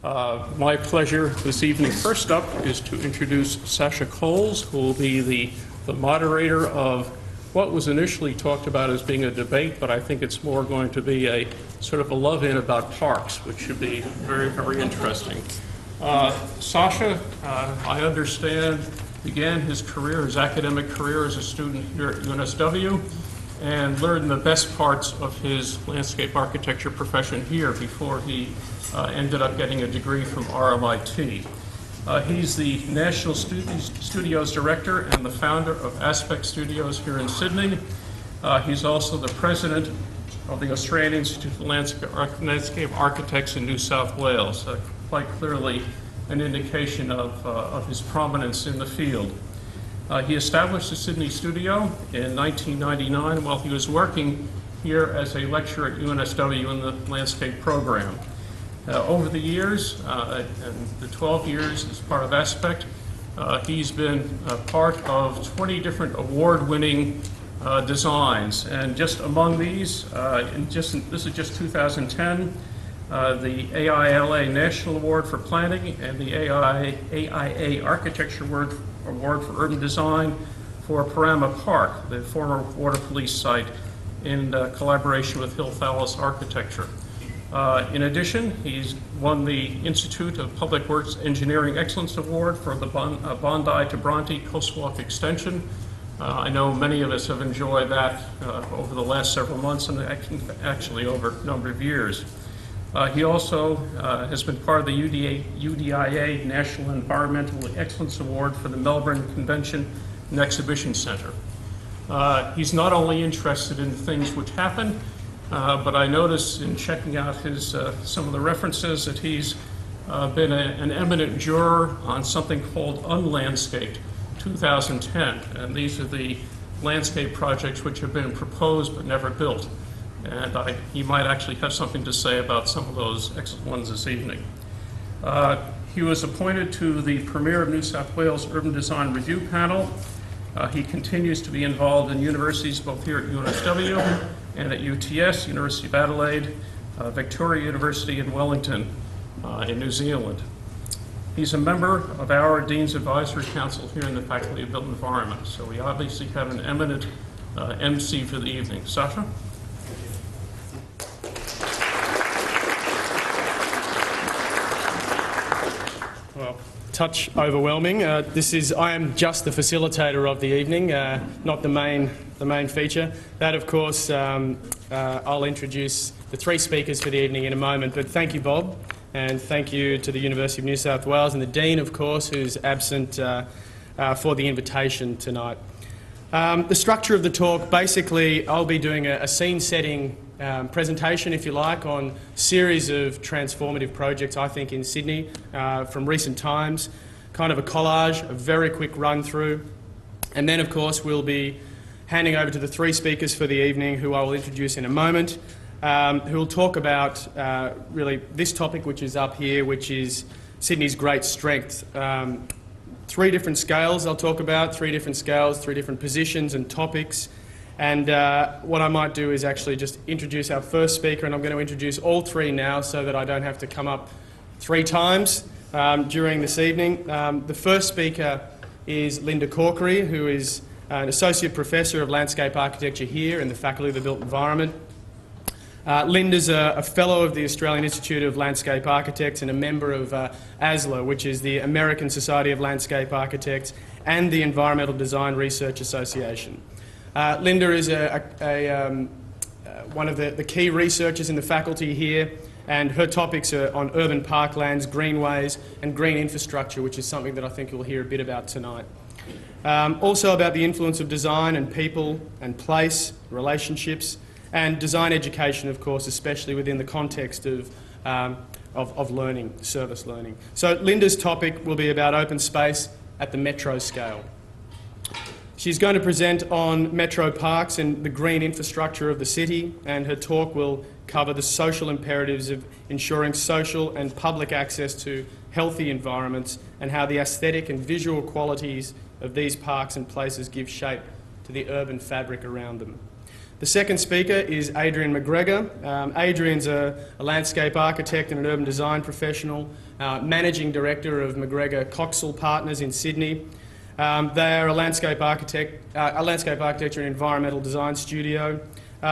My pleasure this evening. First up is to introduce Sasha Coles, who will be the moderator of what was initially talked about as being a debate, but I think it's more going to be a sort of a love-in about parks, which should be very, very interesting. Sasha, I understand, began his academic career as a student here at UNSW and learned the best parts of his landscape architecture profession here before he ended up getting a degree from RMIT. He's the National Studios Director and the founder of Aspect Studios here in Sydney. He's also the president of the Australian Institute of Landscape Architects in New South Wales. Quite clearly an indication of his prominence in the field. He established the Sydney studio in 1999 while he was working here as a lecturer at UNSW in the landscape program. Over the years, and the 12 years as part of Aspect, he's been part of 20 different award-winning designs. And just among these, this is just 2010, the AILA National Award for Planning and the AIA Architecture Award for Urban Design for Paramount Park, the former Water Police site, in collaboration with Hill Fallis Architecture. In addition, he's won the Institute of Public Works Engineering Excellence Award for the Bondi to Bronte Coastwalk Extension. I know many of us have enjoyed that over the last several months and actually over a number of years. He also has been part of the UDIA National Environmental Excellence Award for the Melbourne Convention and Exhibition Center. He's not only interested in things which happen, but I noticed in checking out his some of the references that he's been an eminent juror on something called Unlandscaped 2010, and these are the landscape projects which have been proposed but never built. And he might actually have something to say about some of those excellent ones this evening. He was appointed to the Premier of New South Wales Urban Design Review Panel. He continues to be involved in universities both here at UNSW and at UTS, University of Adelaide, Victoria University in Wellington in New Zealand. He's a member of our Dean's Advisory Council here in the Faculty of Built Environment, so we obviously have an eminent MC for the evening. Sasha? Well, touch overwhelming. I am just the facilitator of the evening, not the main feature. That, of course, I'll introduce the three speakers for the evening in a moment, but thank you, Bob, and thank you to the University of New South Wales and the Dean, of course, who's absent for the invitation tonight. The structure of the talk, basically, I'll be doing a scene-setting presentation, if you like, on a series of transformative projects, I think, in Sydney from recent times, kind of a collage, a very quick run-through, and then, of course, we'll be handing over to the three speakers for the evening, who I will introduce in a moment, who will talk about really this topic which is up here, which is Sydney's great strength. Three different scales I'll talk about, three different positions and topics. And what I might do is actually just introduce our first speaker, and I'm going to introduce all three now so that I don't have to come up three times during this evening. The first speaker is Linda Corkery, who is an Associate Professor of Landscape Architecture here in the Faculty of the Built Environment. Linda's a Fellow of the Australian Institute of Landscape Architects and a member of ASLA, which is the American Society of Landscape Architects, and the Environmental Design Research Association. Linda is one of the key researchers in the faculty here, and her topics are on urban parklands, greenways and green infrastructure, which is something that I think you'll hear a bit about tonight. Also about the influence of design and people and place, relationships, and design education, of course, especially within the context of learning, service learning. So Linda's topic will be about open space at the metro scale. She's going to present on metro parks and the green infrastructure of the city, and her talk will cover the social imperatives of ensuring social and public access to healthy environments and how the aesthetic and visual qualities of these parks and places give shape to the urban fabric around them. The second speaker is Adrian Macgregor. Adrian's a landscape architect and an urban design professional, managing director of Macgregor Coxall Partners in Sydney. They are a landscape architecture and environmental design studio.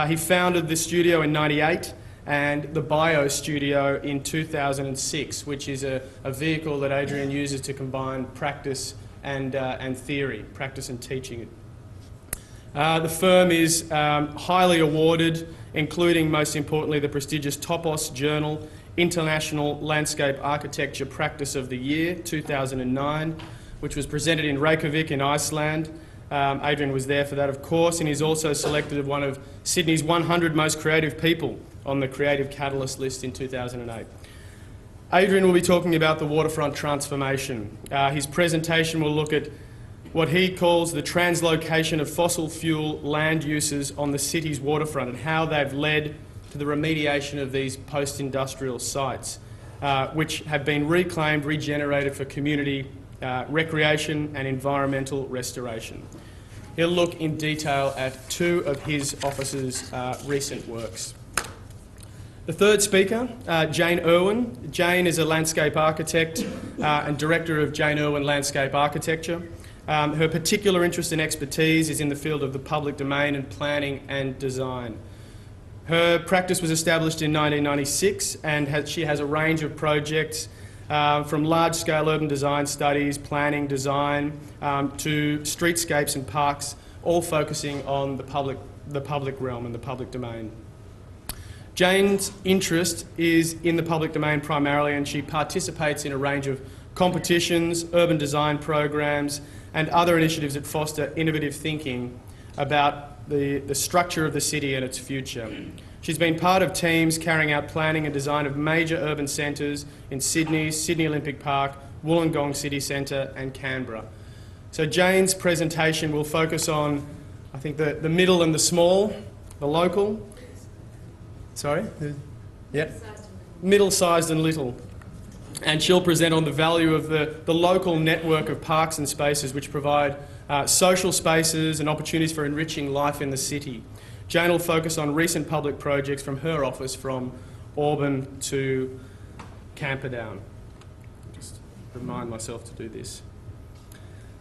He founded the studio in '98 and the Bio Studio in 2006, which is a vehicle that Adrian uses to combine practice and theory, practice and teaching it. The firm is highly awarded, including, most importantly, the prestigious Topos Journal International Landscape Architecture Practice of the Year 2009, which was presented in Reykjavik in Iceland. Adrian was there for that, of course, and he's also selected as one of Sydney's 100 most creative people on the Creative Catalyst list in 2008. Adrian will be talking about the Waterfront Transformation. His presentation will look at what he calls the translocation of fossil fuel land uses on the city's waterfront and how they've led to the remediation of these post-industrial sites, which have been reclaimed, regenerated for community recreation and environmental restoration. He'll look in detail at two of his office's recent works. The third speaker, Jane Irwin. Jane is a landscape architect and director of Jane Irwin Landscape Architecture. Her particular interest and expertise is in the field of the public domain and planning and design. Her practice was established in 1996 and she has a range of projects from large-scale urban design studies, planning, design, to streetscapes and parks, all focusing on the public realm and the public domain. Jane's interest is in the public domain primarily, and she participates in a range of competitions, urban design programs, and other initiatives that foster innovative thinking about the structure of the city and its future. She's been part of teams carrying out planning and design of major urban centres in Sydney, Sydney Olympic Park, Wollongong City Centre and Canberra. So Jane's presentation will focus on, I think, the middle and the small, the local. Sorry? Yep. Middle-sized and little. And she'll present on the value of the local network of parks and spaces which provide social spaces and opportunities for enriching life in the city. Jane will focus on recent public projects from her office from Auburn to Camperdown. Just remind myself to do this.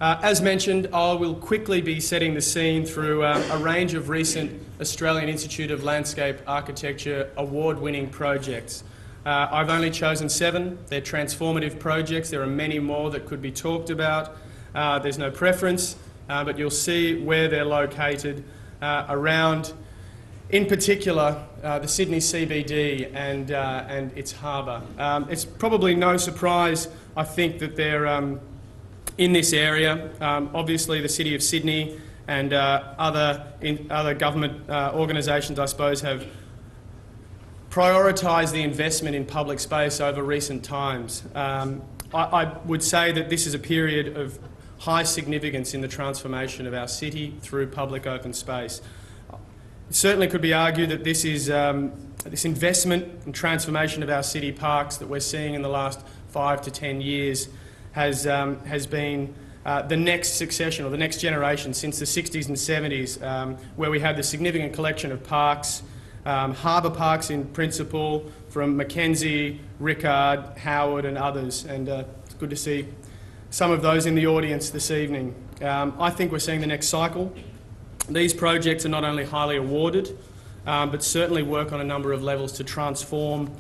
As mentioned, I will quickly be setting the scene through a range of recent Australian Institute of Landscape Architecture award-winning projects. I've only chosen 7. They're transformative projects. There are many more that could be talked about. There's no preference, but you'll see where they're located around, in particular, the Sydney CBD and its harbour. It's probably no surprise, I think, that they're in this area. Obviously, the City of Sydney and other government organisations, I suppose, have prioritised the investment in public space over recent times. I would say that this is a period of high significance in the transformation of our city through public open space. It certainly could be argued that this is this investment and transformation of our city parks that we're seeing in the last 5 to 10 years has been the next succession or the next generation since the 60s and 70s, where we had the significant collection of parks, harbour parks in principle, from Mackenzie, Rickard, Howard and others, and it's good to see some of those in the audience this evening. I think we're seeing the next cycle. These projects are not only highly awarded, but certainly work on a number of levels to transform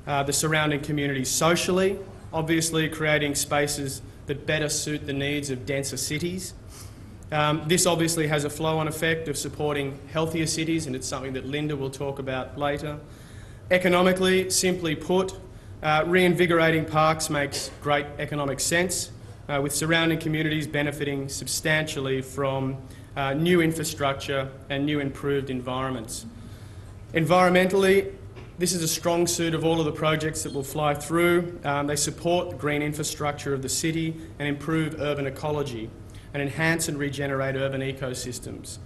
the surrounding community socially, obviously creating spaces that better suit the needs of denser cities. This obviously has a flow-on effect of supporting healthier cities, and it's something that Linda will talk about later. Economically, simply put, reinvigorating parks makes great economic sense, with surrounding communities benefiting substantially from new infrastructure and new improved environments. Environmentally, this is a strong suit of all of the projects that will fly through. They support the green infrastructure of the city and improve urban ecology and enhance and regenerate urban ecosystems.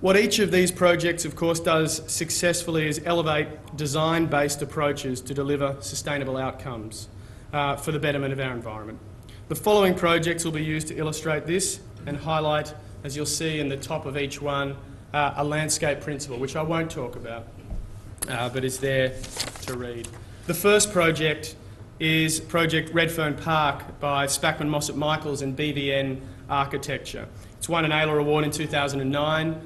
What each of these projects, of course, does successfully is elevate design-based approaches to deliver sustainable outcomes for the betterment of our environment. The following projects will be used to illustrate this and highlight, as you'll see in the top of each one, a landscape principle, which I won't talk about, but is there to read. The first project is Project Redfern Park by Spackman Mossop Michaels and BVN Architecture. It's won an AILA award in 2009.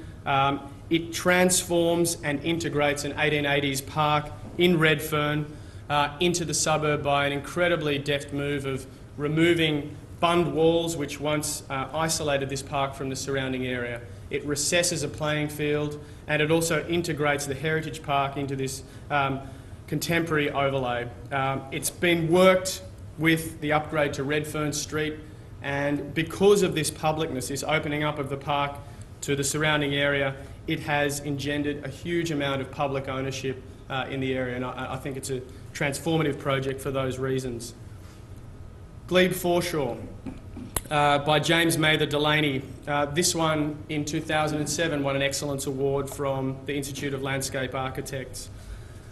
It transforms and integrates an 1880s park in Redfern into the suburb by an incredibly deft move of removing bund walls which once isolated this park from the surrounding area. It recesses a playing field, and it also integrates the heritage park into this contemporary overlay. It's been worked with the upgrade to Redfern Street, and because of this publicness, this opening up of the park to the surrounding area, it has engendered a huge amount of public ownership in the area, and I think it's a transformative project for those reasons. Glebe Foreshore by James Mather Delaney. This one in 2007 won an Excellence Award from the Institute of Landscape Architects.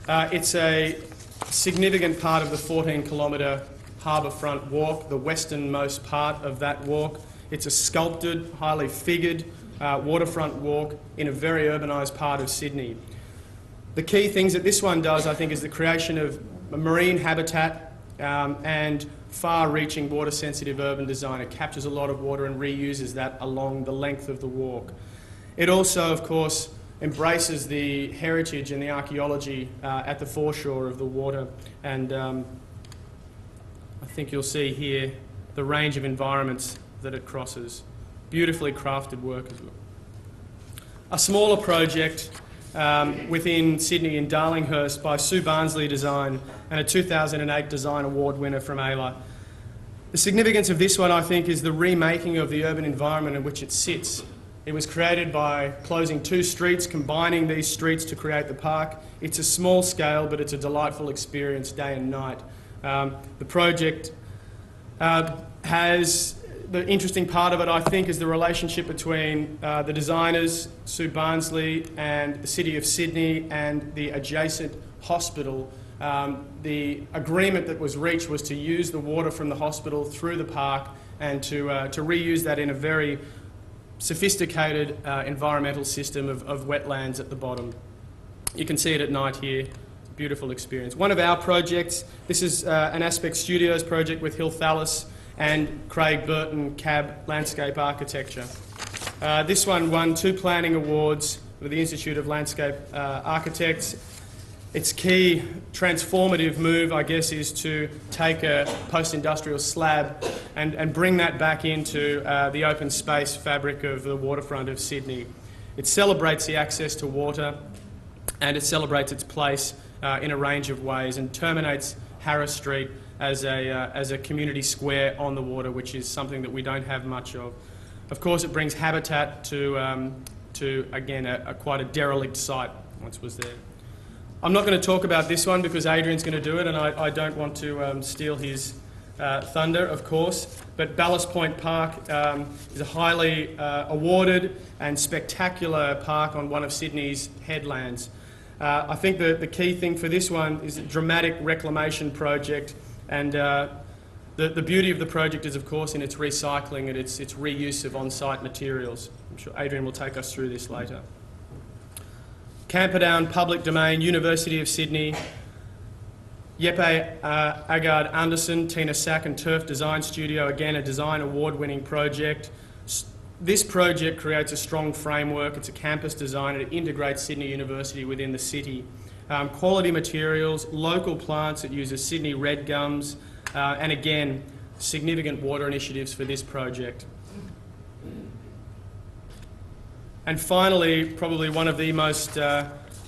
It's a significant part of the 14-kilometre harbourfront walk, the westernmost part of that walk. It's a sculpted, highly figured waterfront walk in a very urbanised part of Sydney. The key things that this one does, I think, is the creation of marine habitat and far-reaching water-sensitive urban design. It captures a lot of water and reuses that along the length of the walk. It also, of course, embraces the heritage and the archaeology at the foreshore of the water, and I think you'll see here the range of environments that it crosses. Beautifully crafted work as well. A smaller project within Sydney in Darlinghurst by Sue Barnsley Design and a 2008 Design Award winner from AILA. The significance of this one, I think, is the remaking of the urban environment in which it sits. It was created by closing 2 streets, combining these streets to create the park. It's a small scale, but it's a delightful experience day and night. The project has, the interesting part of it, I think, is the relationship between the designers, Sue Barnsley, and the City of Sydney and the adjacent hospital. The agreement that was reached was to use the water from the hospital through the park and to reuse that in a very sophisticated environmental system of wetlands at the bottom. You can see it at night here. It's a beautiful experience. One of our projects, this is an Aspect Studios project with Hill Thallis and Craig Burton Cab Landscape Architecture. This one won 2 planning awards with the Institute of Landscape Architects. Its key transformative move, I guess, is to take a post-industrial slab and bring that back into the open space fabric of the waterfront of Sydney. It celebrates the access to water, and it celebrates its place in a range of ways, and terminates Harris Street as a community square on the water, which is something that we don't have much of. Of course, it brings habitat to again, quite a derelict site once was there. I'm not going to talk about this one because Adrian's going to do it, and I don't want to steal his thunder, of course. But Ballast Point Park is a highly awarded and spectacular park on one of Sydney's headlands. I think the key thing for this one is a dramatic reclamation project, and the beauty of the project is, of course, in its recycling and its reuse of on-site materials. I'm sure Adrian will take us through this later. Camperdown, public domain, University of Sydney, Jeppe Agard Andersen, Tina Sack and Turf Design Studio, again a design award-winning project. This project creates a strong framework. It's a campus design, and it integrates Sydney University within the city. Quality materials, local plants, it uses Sydney red gums, and again, significant water initiatives for this project. And finally, probably one of the most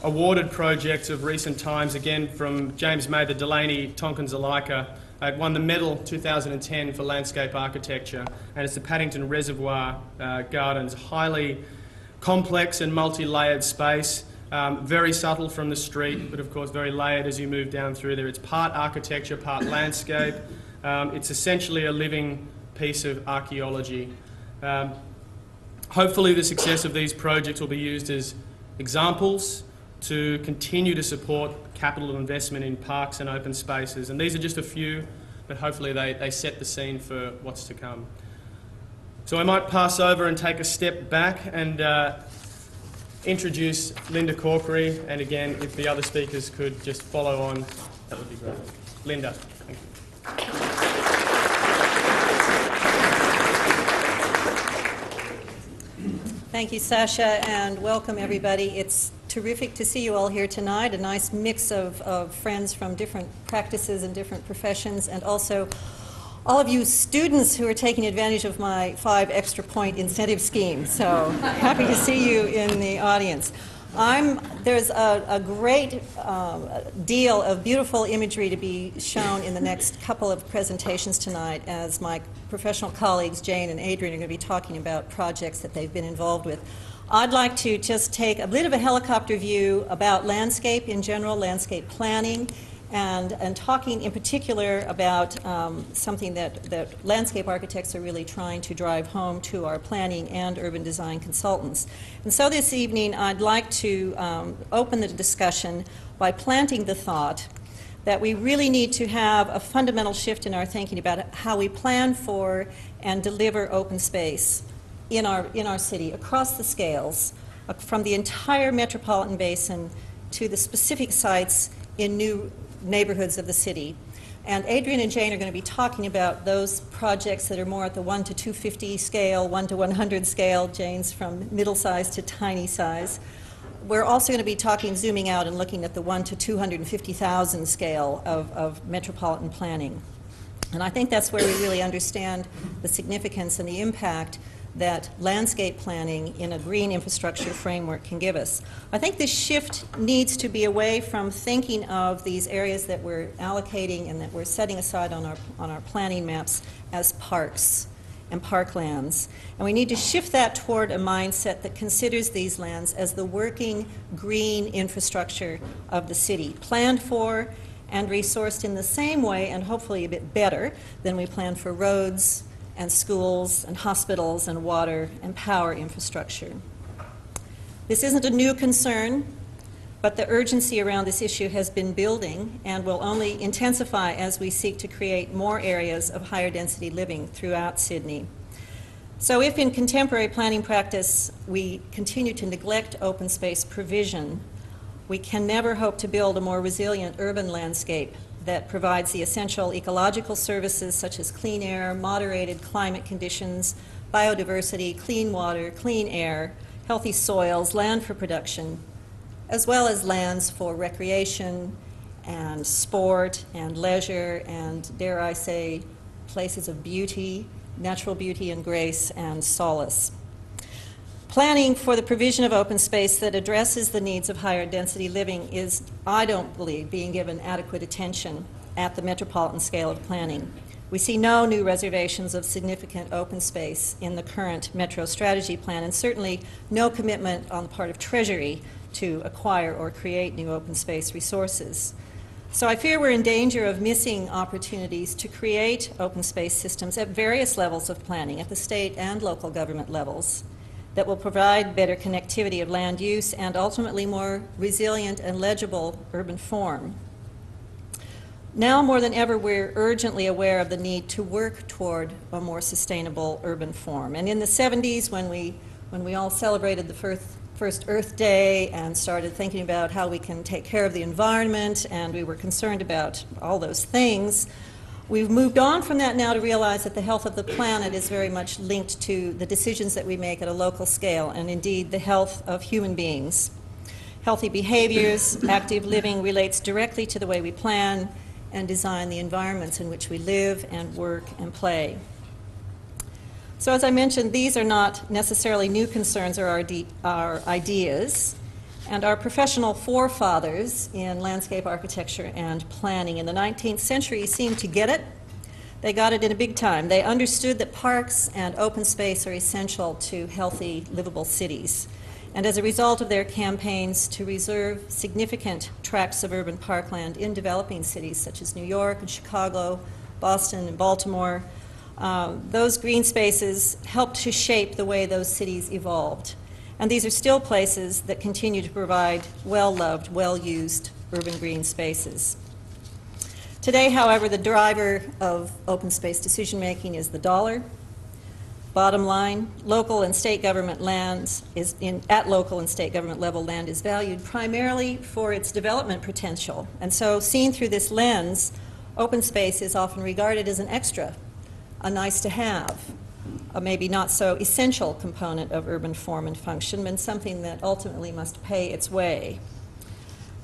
awarded projects of recent times, again from James Mather Delaney, Tonkin Zuleika. It won the medal 2010 for landscape architecture, and it's the Paddington Reservoir Gardens. Highly complex and multi-layered space, very subtle from the street, but of course very layered as you move down through there. It's part architecture, part landscape. It's essentially a living piece of archaeology. Hopefully the success of these projects will be used as examples to continue to support capital investment in parks and open spaces. And these are just a few, but hopefully they set the scene for what's to come. So I might pass over and take a step back and introduce Linda Corkery, and again, if the other speakers could just follow on, that would be great. Linda, thank you. Thank you, Sasha, and welcome everybody. It's terrific to see you all here tonight, a nice mix of friends from different practices and different professions, and also all of you students who are taking advantage of my 5 extra point incentive scheme. So happy to see you in the audience. There's a great deal of beautiful imagery to be shown in the next couple of presentations tonight, as my professional colleagues Jane and Adrian are going to be talking about projects that they've been involved with. I'd like to just take a bit of a helicopter view about landscape in general, landscape planning, and talking in particular about something that landscape architects are really trying to drive home to our planning and urban design consultants. And so this evening I'd like to open the discussion by planting the thought that we really need to have a fundamental shift in our thinking about how we plan for and deliver open space in our city across the scales, from the entire metropolitan basin to the specific sites in new neighborhoods of the city. And Adrian and Jane are going to be talking about those projects that are more at the 1 to 250 scale, 1 to 100 scale. Jane's from middle size to tiny size. We're also going to be talking, zooming out and looking at the 1 to 250,000 scale of metropolitan planning. And I think that's where we really understand the significance and the impact that landscape planning in a green infrastructure framework can give us. I think this shift needs to be away from thinking of these areas that we're allocating and that we're setting aside on our planning maps as parks and parklands. And we need to shift that toward a mindset that considers these lands as the working green infrastructure of the city, planned for and resourced in the same way, and hopefully a bit better than we plan for roads and schools and hospitals and water and power infrastructure. This isn't a new concern, but the urgency around this issue has been building and will only intensify as we seek to create more areas of higher density living throughout Sydney. So if in contemporary planning practice we continue to neglect open space provision, we can never hope to build a more resilient urban landscape that provides the essential ecological services such as clean air, moderated climate conditions, biodiversity, clean water, clean air, healthy soils, land for production, as well as lands for recreation and sport and leisure and, dare I say, places of beauty, natural beauty and grace and solace. Planning for the provision of open space that addresses the needs of higher density living is, I don't believe, being given adequate attention at the metropolitan scale of planning. We see no new reservations of significant open space in the current Metro Strategy Plan, and certainly no commitment on the part of Treasury to acquire or create new open space resources. So I fear we're in danger of missing opportunities to create open space systems at various levels of planning, at the state and local government levels, that will provide better connectivity of land use and ultimately more resilient and legible urban form. Now more than ever, we're urgently aware of the need to work toward a more sustainable urban form. And in the 70s, when we all celebrated the first Earth Day and started thinking about how we can take care of the environment, and we were concerned about all those things, we've moved on from that now to realize that the health of the planet is very much linked to the decisions that we make at a local scale, and indeed the health of human beings. Healthy behaviors, active living relates directly to the way we plan and design the environments in which we live and work and play. So as I mentioned, these are not necessarily new concerns or our ideas. And our professional forefathers in landscape architecture and planning in the 19th century seemed to get it. They got it in a big time. They understood that parks and open space are essential to healthy, livable cities. And as a result of their campaigns to reserve significant tracts of urban parkland in developing cities such as New York and Chicago, Boston and Baltimore, those green spaces helped to shape the way those cities evolved. And these are still places that continue to provide well-loved, well-used urban green spaces. Today, however, the driver of open space decision-making is the dollar. Bottom line, local and state government lands at local and state government level, land is valued primarily for its development potential. And so seen through this lens, open space is often regarded as an extra, a nice to have, a maybe not so essential component of urban form and function, but something that ultimately must pay its way.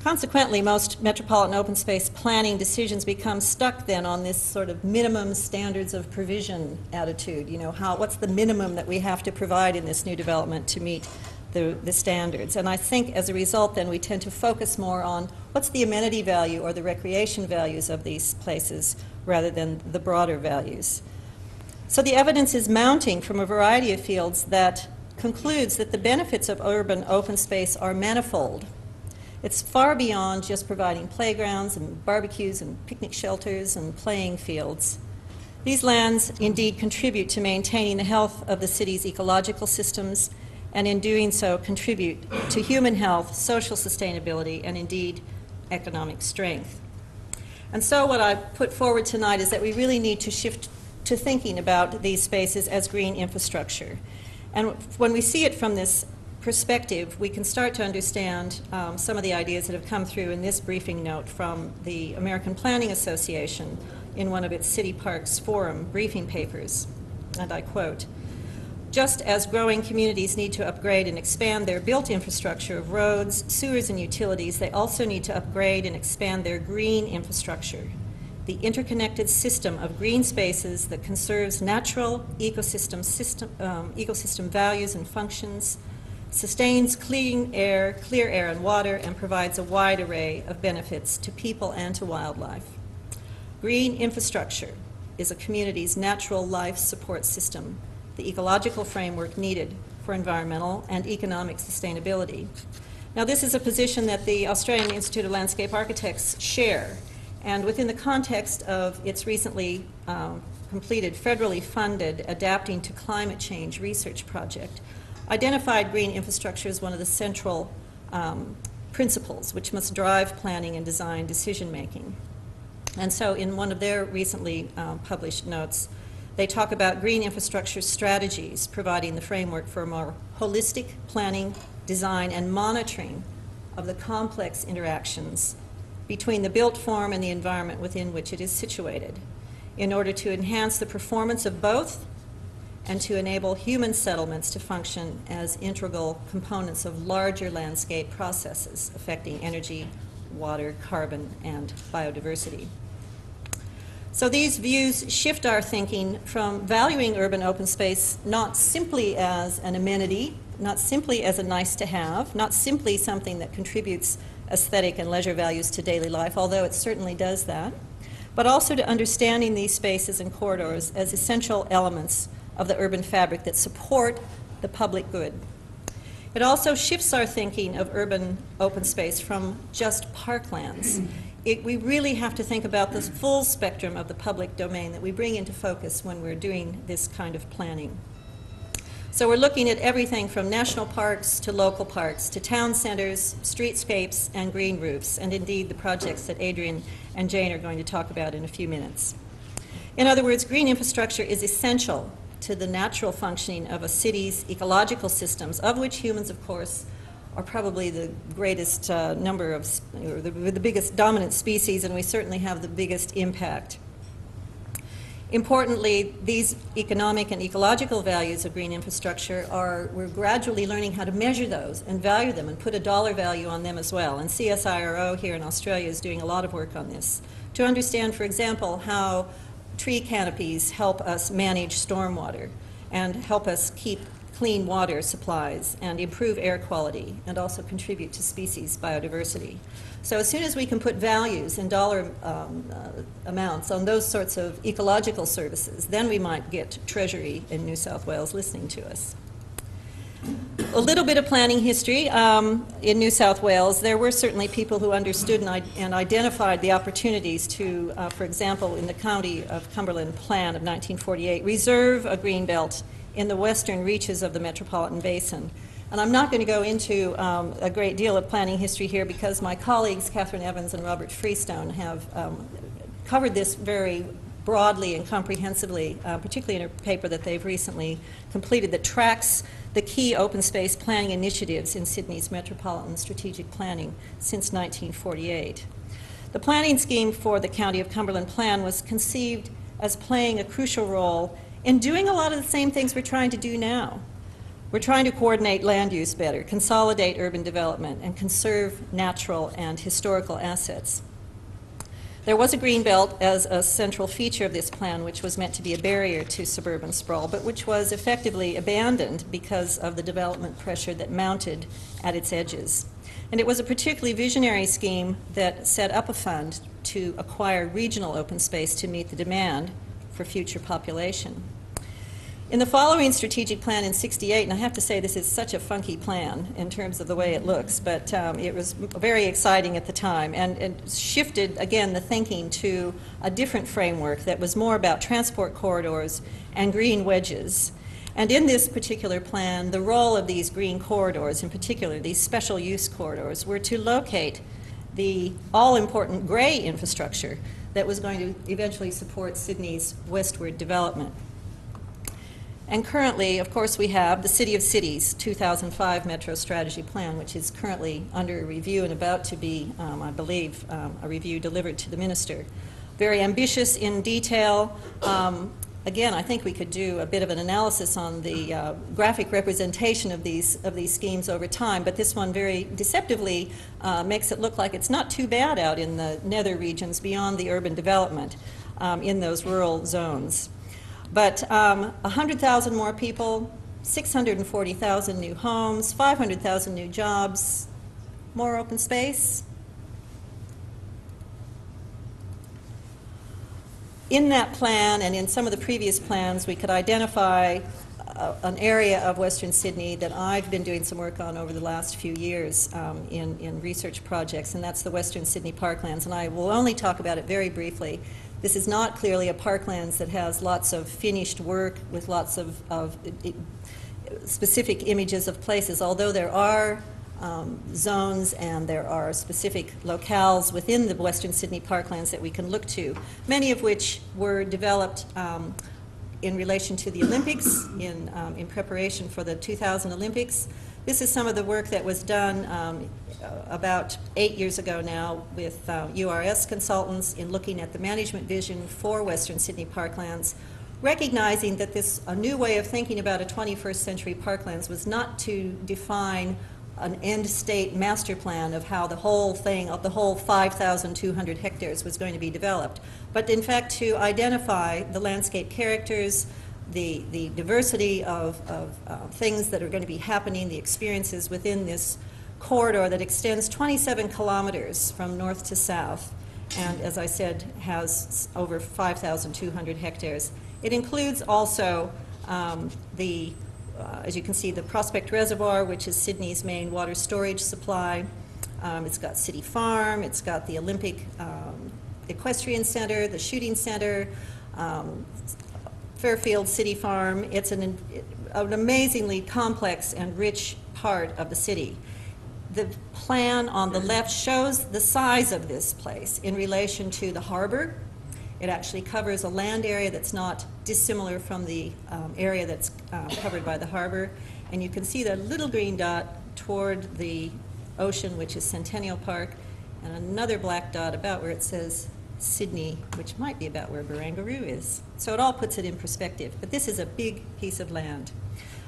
Consequently, most metropolitan open space planning decisions become stuck then on this sort of minimum standards of provision attitude. You know, what's the minimum that we have to provide in this new development to meet the standards? And I think as a result then we tend to focus more on what's the amenity value or the recreation values of these places rather than the broader values. So the evidence is mounting from a variety of fields that concludes that the benefits of urban open space are manifold. It's far beyond just providing playgrounds and barbecues and picnic shelters and playing fields. These lands indeed contribute to maintaining the health of the city's ecological systems, and in doing so contribute to human health, social sustainability, and indeed economic strength. And so what I put forward tonight is that we really need to shift to thinking about these spaces as green infrastructure. And when we see it from this perspective, we can start to understand some of the ideas that have come through in this briefing note from the American Planning Association in one of its City Parks Forum briefing papers. And I quote, "Just as growing communities need to upgrade and expand their built infrastructure of roads, sewers, and utilities, they also need to upgrade and expand their green infrastructure. The interconnected system of green spaces that conserves natural ecosystem values and functions, sustains clear air and water, and provides a wide array of benefits to people and to wildlife. Green infrastructure is a community's natural life support system, the ecological framework needed for environmental and economic sustainability." Now, this is a position that the Australian Institute of Landscape Architects share, and within the context of its recently completed federally funded Adapting to Climate Change research project, identified green infrastructure as one of the central principles which must drive planning and design decision-making. And so in one of their recently published notes, they talk about green infrastructure strategies providing the framework for a more holistic planning, design, and monitoring of the complex interactions between the built form and the environment within which it is situated, in order to enhance the performance of both and to enable human settlements to function as integral components of larger landscape processes affecting energy, water, carbon, and biodiversity. So these views shift our thinking from valuing urban open space not simply as an amenity, not simply as a nice to have, not simply something that contributes aesthetic and leisure values to daily life, although it certainly does that, but also to understanding these spaces and corridors as essential elements of the urban fabric that support the public good. It also shifts our thinking of urban open space from just parklands. We really have to think about this full spectrum of the public domain that we bring into focus when we're doing this kind of planning. So we're looking at everything from national parks to local parks to town centers, streetscapes, and green roofs, and indeed the projects that Adrian and Jane are going to talk about in a few minutes. In other words, green infrastructure is essential to the natural functioning of a city's ecological systems, of which humans, of course, are probably the greatest number of, or the biggest dominant species, and we certainly have the biggest impact. Importantly, these economic and ecological values of green infrastructure we're gradually learning how to measure those and value them and put a dollar value on them as well. And CSIRO here in Australia is doing a lot of work on this to understand, for example, how tree canopies help us manage stormwater and help us keep clean water supplies and improve air quality and also contribute to species biodiversity. So as soon as we can put values in dollar amounts on those sorts of ecological services, then we might get Treasury in New South Wales listening to us. A little bit of planning history. In New South Wales, there were certainly people who understood and identified the opportunities to, for example, in the County of Cumberland Plan of 1948, reserve a green belt in the western reaches of the metropolitan basin. And I'm not going to go into a great deal of planning history here because my colleagues, Catherine Evans and Robert Freestone, have covered this very broadly and comprehensively, particularly in a paper that they've recently completed that tracks the key open space planning initiatives in Sydney's metropolitan strategic planning since 1948. The planning scheme for the County of Cumberland Plan was conceived as playing a crucial role in doing a lot of the same things we're trying to do now. We're trying to coordinate land use better, consolidate urban development, and conserve natural and historical assets. There was a green belt as a central feature of this plan, which was meant to be a barrier to suburban sprawl, but which was effectively abandoned because of the development pressure that mounted at its edges. And it was a particularly visionary scheme that set up a fund to acquire regional open space to meet the demand for future population. In the following strategic plan in '68, and I have to say this is such a funky plan in terms of the way it looks, but it was very exciting at the time, and it shifted, again, the thinking to a different framework that was more about transport corridors and green wedges. And in this particular plan, the role of these green corridors, in particular these special use corridors, were to locate the all-important grey infrastructure that was going to eventually support Sydney's westward development. And currently, of course, we have the City of Cities 2005 Metro Strategy Plan, which is currently under review and about to be, I believe, a review delivered to the Minister. Very ambitious in detail. Again, I think we could do a bit of an analysis on the graphic representation of these schemes over time, but this one very deceptively makes it look like it's not too bad out in the nether regions beyond the urban development in those rural zones. But 100,000 more people, 640,000 new homes, 500,000 new jobs, more open space. In that plan and in some of the previous plans, we could identify an area of Western Sydney that I've been doing some work on over the last few years in research projects, and that's the Western Sydney Parklands, and I will only talk about it very briefly. This is not clearly a parklands that has lots of finished work with lots of specific images of places, although there are zones and there are specific locales within the Western Sydney Parklands that we can look to, many of which were developed in relation to the Olympics, in preparation for the 2000 Olympics. This is some of the work that was done about 8 years ago now with URS consultants in looking at the management vision for Western Sydney Parklands, recognizing that a new way of thinking about a 21st century parklands was not to define an end state master plan of how the whole thing, of the whole 5,200 hectares was going to be developed, but in fact to identify the landscape characters, the diversity of things that are going to be happening, the experiences within this corridor that extends 27 kilometers from north to south, and as I said, has over 5,200 hectares. It includes also as you can see, the Prospect Reservoir, which is Sydney's main water storage supply. It's got City Farm, it's got the Olympic Equestrian Center, the Shooting Center, Fairfield City Farm. It's an amazingly complex and rich part of the city. The plan on the left shows the size of this place in relation to the harbor. It actually covers a land area that's not dissimilar from the area that's covered by the harbor. And you can see the little green dot toward the ocean, which is Centennial Park, and another black dot about where it says Sydney, which might be about where Barangaroo is. So it all puts it in perspective. But this is a big piece of land.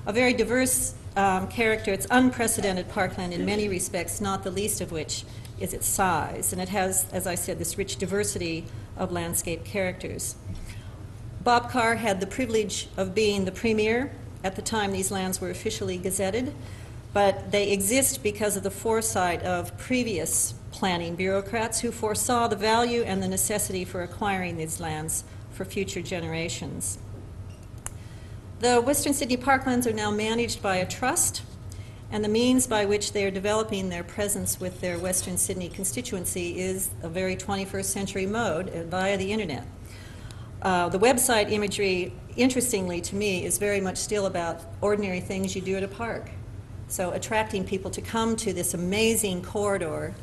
A very diverse character. It's unprecedented parkland in many respects, not the least of which is its size. And it has, as I said, this rich diversity of landscape characters. Bob Carr had the privilege of being the premier at the time these lands were officially gazetted, but they exist because of the foresight of previous planning bureaucrats who foresaw the value and the necessity for acquiring these lands for future generations. The Western Sydney Parklands are now managed by a trust, and the means by which they are developing their presence with their Western Sydney constituency is a very 21st century mode via the internet. The website imagery, interestingly to me, is very much still about ordinary things you do at a park. So attracting people to come to this amazing corridor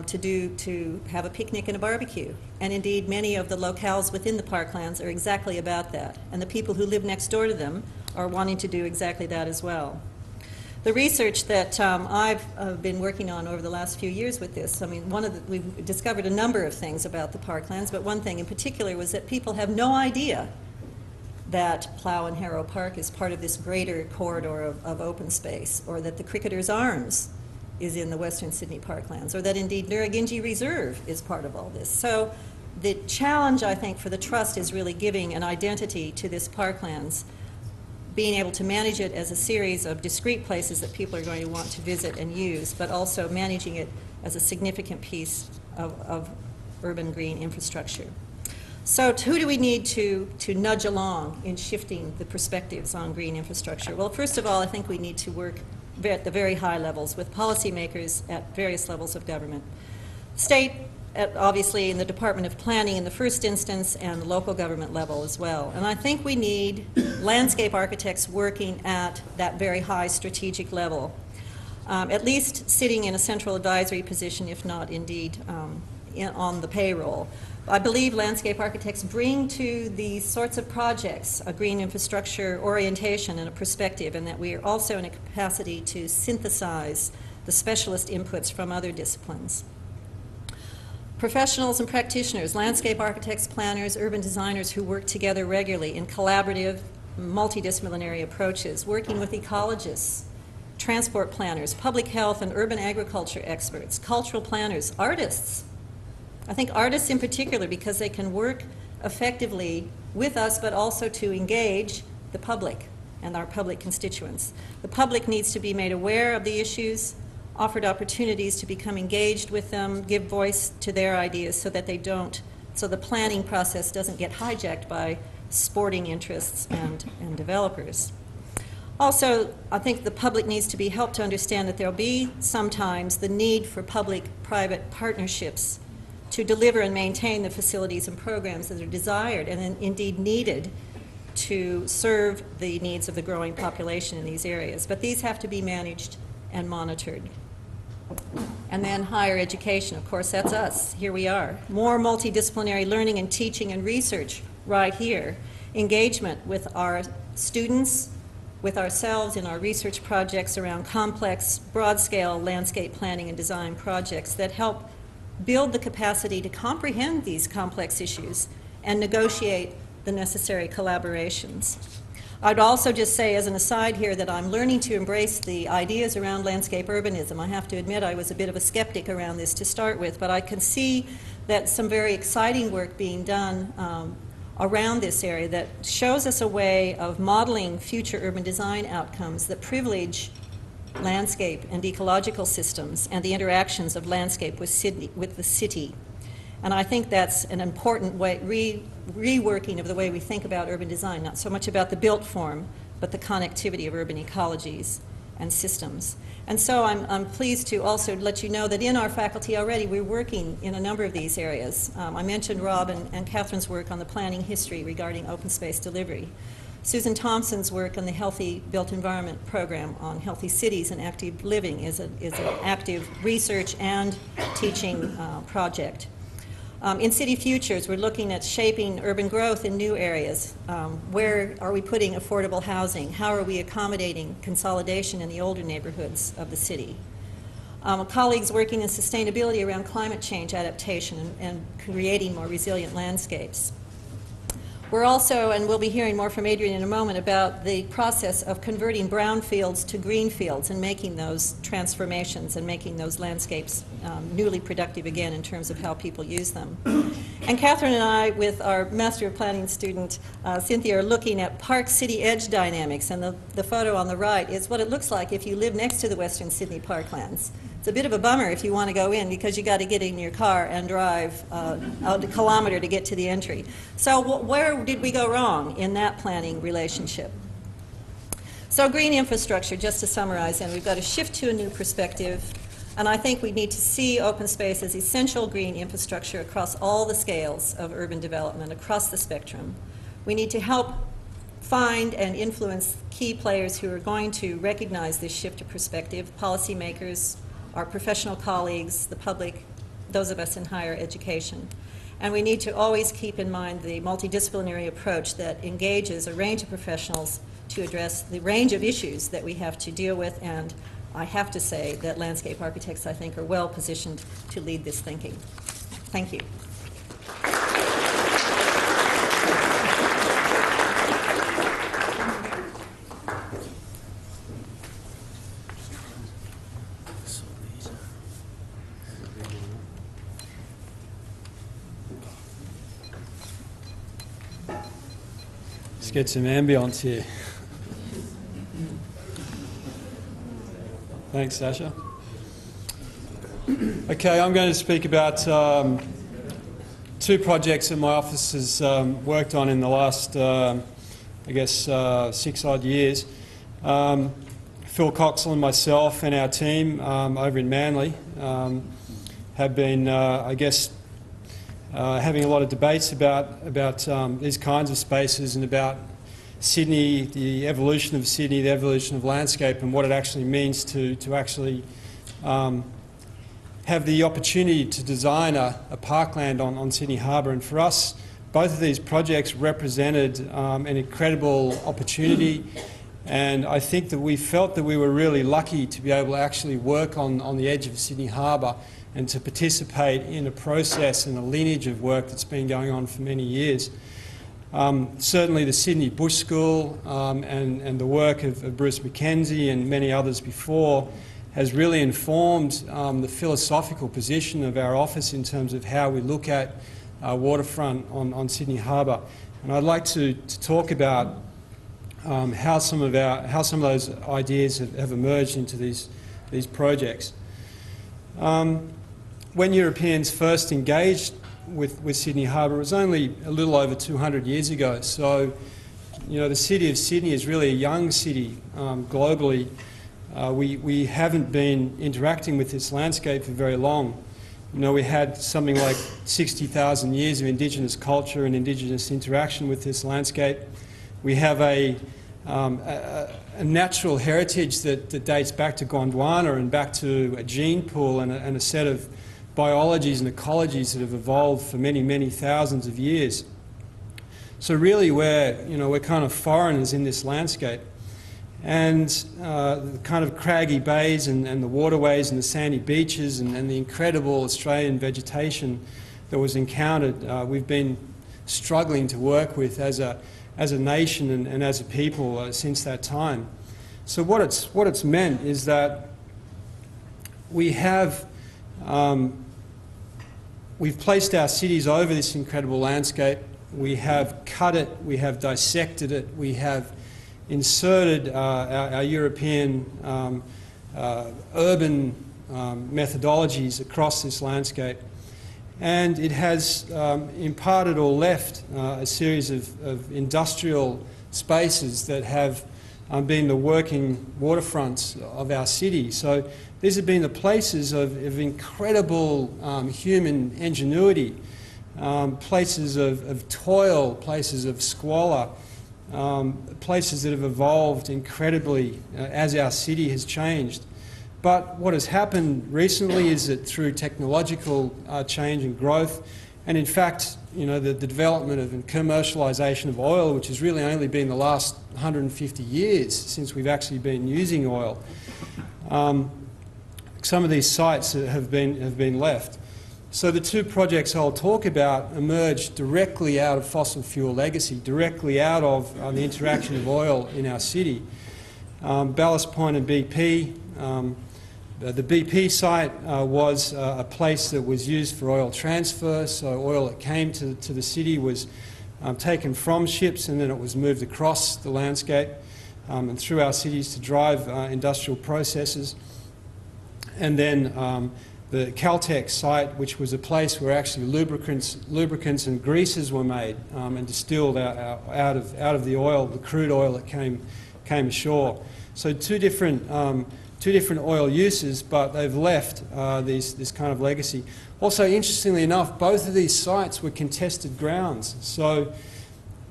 to have a picnic and a barbecue. And indeed, many of the locales within the Parklands are exactly about that. And the people who live next door to them are wanting to do exactly that as well. The research that I've been working on over the last few years with this, I mean, we've discovered a number of things about the Parklands, but one thing in particular was that people have no idea that Plough and Harrow Park is part of this greater corridor of open space, or that the Cricketer's Arms is in the Western Sydney Parklands, or that indeed Nurraginji Reserve is part of all this. So the challenge, I think, for the Trust is really giving an identity to this Parklands, being able to manage it as a series of discrete places that people are going to want to visit and use, but also managing it as a significant piece of urban green infrastructure. So who do we need to nudge along in shifting the perspectives on green infrastructure? Well, first of all, I think we need to work at the very high levels with policymakers at various levels of government. State, obviously in the Department of Planning in the first instance, and the local government level as well. And I think we need landscape architects working at that very high strategic level, at least sitting in a central advisory position, if not indeed on the payroll. I believe landscape architects bring to these sorts of projects a green infrastructure orientation and a perspective, and that we are also in a capacity to synthesize the specialist inputs from other disciplines. Professionals and practitioners, landscape architects, planners, urban designers who work together regularly in collaborative, multidisciplinary approaches, working with ecologists, transport planners, public health and urban agriculture experts, cultural planners, artists. I think artists in particular, because they can work effectively with us, but also to engage the public and our public constituents. The public needs to be made aware of the issues, offered opportunities to become engaged with them, give voice to their ideas so that so the planning process doesn't get hijacked by sporting interests and developers. Also, I think the public needs to be helped to understand that there will be sometimes the need for public-private partnerships to deliver and maintain the facilities and programs that are desired and indeed needed to serve the needs of the growing population in these areas. But these have to be managed and monitored. And then higher education, of course, that's us. Here we are. More multidisciplinary learning and teaching and research right here. Engagement with our students, with ourselves in our research projects around complex, broad-scale landscape planning and design projects that help build the capacity to comprehend these complex issues and negotiate the necessary collaborations. I'd also just say as an aside here that I'm learning to embrace the ideas around landscape urbanism. I have to admit I was a bit of a skeptic around this to start with, but I can see that some very exciting work being done around this area that shows us a way of modeling future urban design outcomes that privilege landscape and ecological systems and the interactions of landscape with the city. And I think that's an important way, reworking of the way we think about urban design, not so much about the built form, but the connectivity of urban ecologies and systems. And so I'm pleased to also let you know that in our faculty already we're working in a number of these areas. I mentioned Rob and Catherine's work on the planning history regarding open space delivery. Susan Thompson's work on the Healthy Built Environment program on healthy cities and active living is an active research and teaching project. In City Futures, we're looking at shaping urban growth in new areas. Where are we putting affordable housing? How are we accommodating consolidation in the older neighborhoods of the city? Colleagues working in sustainability around climate change adaptation and creating more resilient landscapes. We're also, and we'll be hearing more from Adrian in a moment, about the process of converting brownfields to green fields and making those transformations and making those landscapes newly productive again in terms of how people use them. And Catherine and I, with our Master of Planning student, Cynthia, are looking at park city edge dynamics, and the photo on the right is what it looks like if you live next to the Western Sydney Parklands. It's a bit of a bummer if you want to go in because you got to get in your car and drive a kilometer to get to the entry. So where did we go wrong in that planning relationship? So green infrastructure, just to summarize, and we've got to shift to a new perspective, and I think we need to see open space as essential green infrastructure across all the scales of urban development, across the spectrum. We need to help find and influence key players who are going to recognize this shift of perspective: policymakers, our professional colleagues, the public, those of us in higher education. And we need to always keep in mind the multidisciplinary approach that engages a range of professionals to address the range of issues that we have to deal with. And I have to say that landscape architects, I think, are well positioned to lead this thinking. Thank you. Let's get some ambience here. Thanks, Sasha. Okay, I'm going to speak about two projects that my office has worked on in the last, I guess, 6 odd years. Phil Coxell and myself and our team over in Manly have been, I guess, having a lot of debates about these kinds of spaces and about Sydney, the evolution of Sydney, the evolution of landscape, and what it actually means to actually have the opportunity to design a parkland on Sydney Harbour. And for us, both of these projects represented an incredible opportunity, and I think that we felt that we were really lucky to be able to actually work on the edge of Sydney Harbour and to participate in a process and a lineage of work that's been going on for many years. Certainly the Sydney Bush School and the work of Bruce Mackenzie and many others before has really informed the philosophical position of our office in terms of how we look at waterfront on Sydney Harbour. And I'd like to talk about how some of those ideas have emerged into these projects. When Europeans first engaged with Sydney Harbour, it was only a little over 200 years ago. So, you know, the city of Sydney is really a young city globally. We haven't been interacting with this landscape for very long. You know, we had something like 60,000 years of Indigenous culture and Indigenous interaction with this landscape. We have a natural heritage that dates back to Gondwana and back to a gene pool and a set of biologies and ecologies that have evolved for many, many thousands of years. So really we're kind of foreigners in this landscape. And the kind of craggy bays and the waterways and the sandy beaches and the incredible Australian vegetation that was encountered, we've been struggling to work with as a nation and as a people since that time. So what it's meant is that we have we've placed our cities over this incredible landscape. We have cut it, we have dissected it, we have inserted our European urban methodologies across this landscape. And it has imparted or left a series of industrial spaces that have been the working waterfronts of our city. So these have been the places of incredible human ingenuity, places of toil, places of squalor, places that have evolved incredibly as our city has changed. But what has happened recently is that through technological change and growth, and in fact, you know, the development of and commercialisation of oil, which has really only been the last 150 years since we've actually been using oil, some of these sites have been left. So the two projects I'll talk about emerged directly out of fossil fuel legacy, directly out of the interaction of oil in our city. Ballast Point and BP. The BP site was a place that was used for oil transfer, so oil that came to the city was taken from ships and then it was moved across the landscape and through our cities to drive industrial processes. And then the Caltex site, which was a place where actually lubricants and greases were made and distilled out of the oil, the crude oil that came ashore. So two different oil uses, but they've left this kind of legacy. Also, interestingly enough, both of these sites were contested grounds. So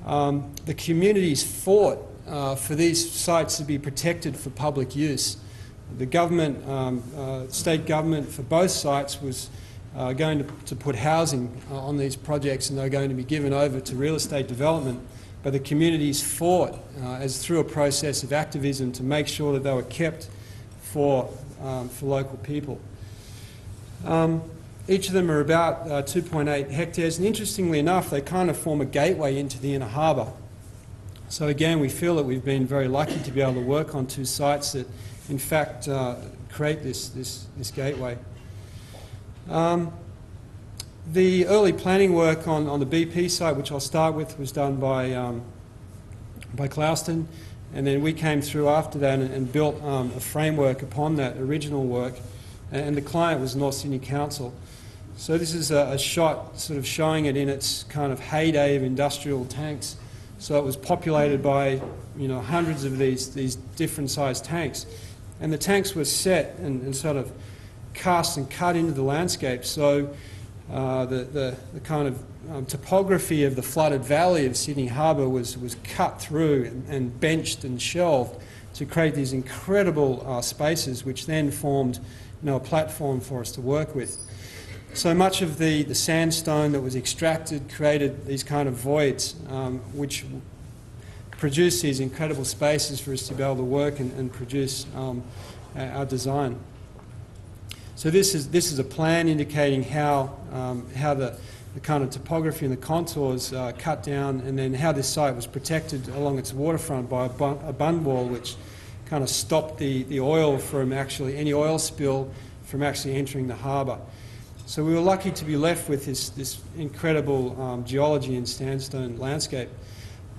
the communities fought for these sites to be protected for public use. The government, state government for both sites was going to put housing on these projects, and they were going to be given over to real estate development. But the communities fought as through a process of activism to make sure that they were kept for local people. Each of them are about 2.8 hectares, and interestingly enough, they kind of form a gateway into the inner harbour. So again, we feel that we've been very lucky to be able to work on two sites that, in fact, create this gateway. The early planning work on the BP site, which I'll start with, was done by Clouston, and then we came through after that and built a framework upon that original work, and the client was North Sydney Council. So this is a shot sort of showing it in its kind of heyday of industrial tanks. So it was populated by, you know, hundreds of these different sized tanks, and the tanks were set and sort of cast and cut into the landscape. So the kind of topography of the flooded valley of Sydney Harbour was cut through and benched and shelved to create these incredible spaces, which then formed, you know, a platform for us to work with. So much of the sandstone that was extracted created these kind of voids, which produced these incredible spaces for us to be able to work and produce our design. So this is a plan indicating how the kind of topography and the contours cut down, and then how this site was protected along its waterfront by a bund wall, which kind of stopped the oil from actually, any oil spill from actually entering the harbour. So we were lucky to be left with this incredible geology and sandstone landscape.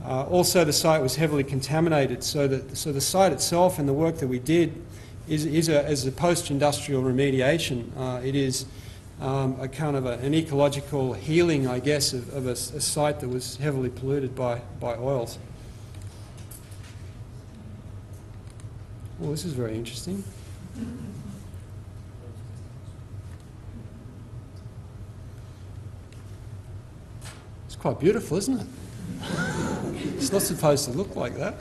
Also, the site was heavily contaminated, so the site itself and the work that we did is a post-industrial remediation. It is a kind of an ecological healing, I guess, of a site that was heavily polluted by oils. Well, this is very interesting. It's quite beautiful, isn't it? It's not supposed to look like that.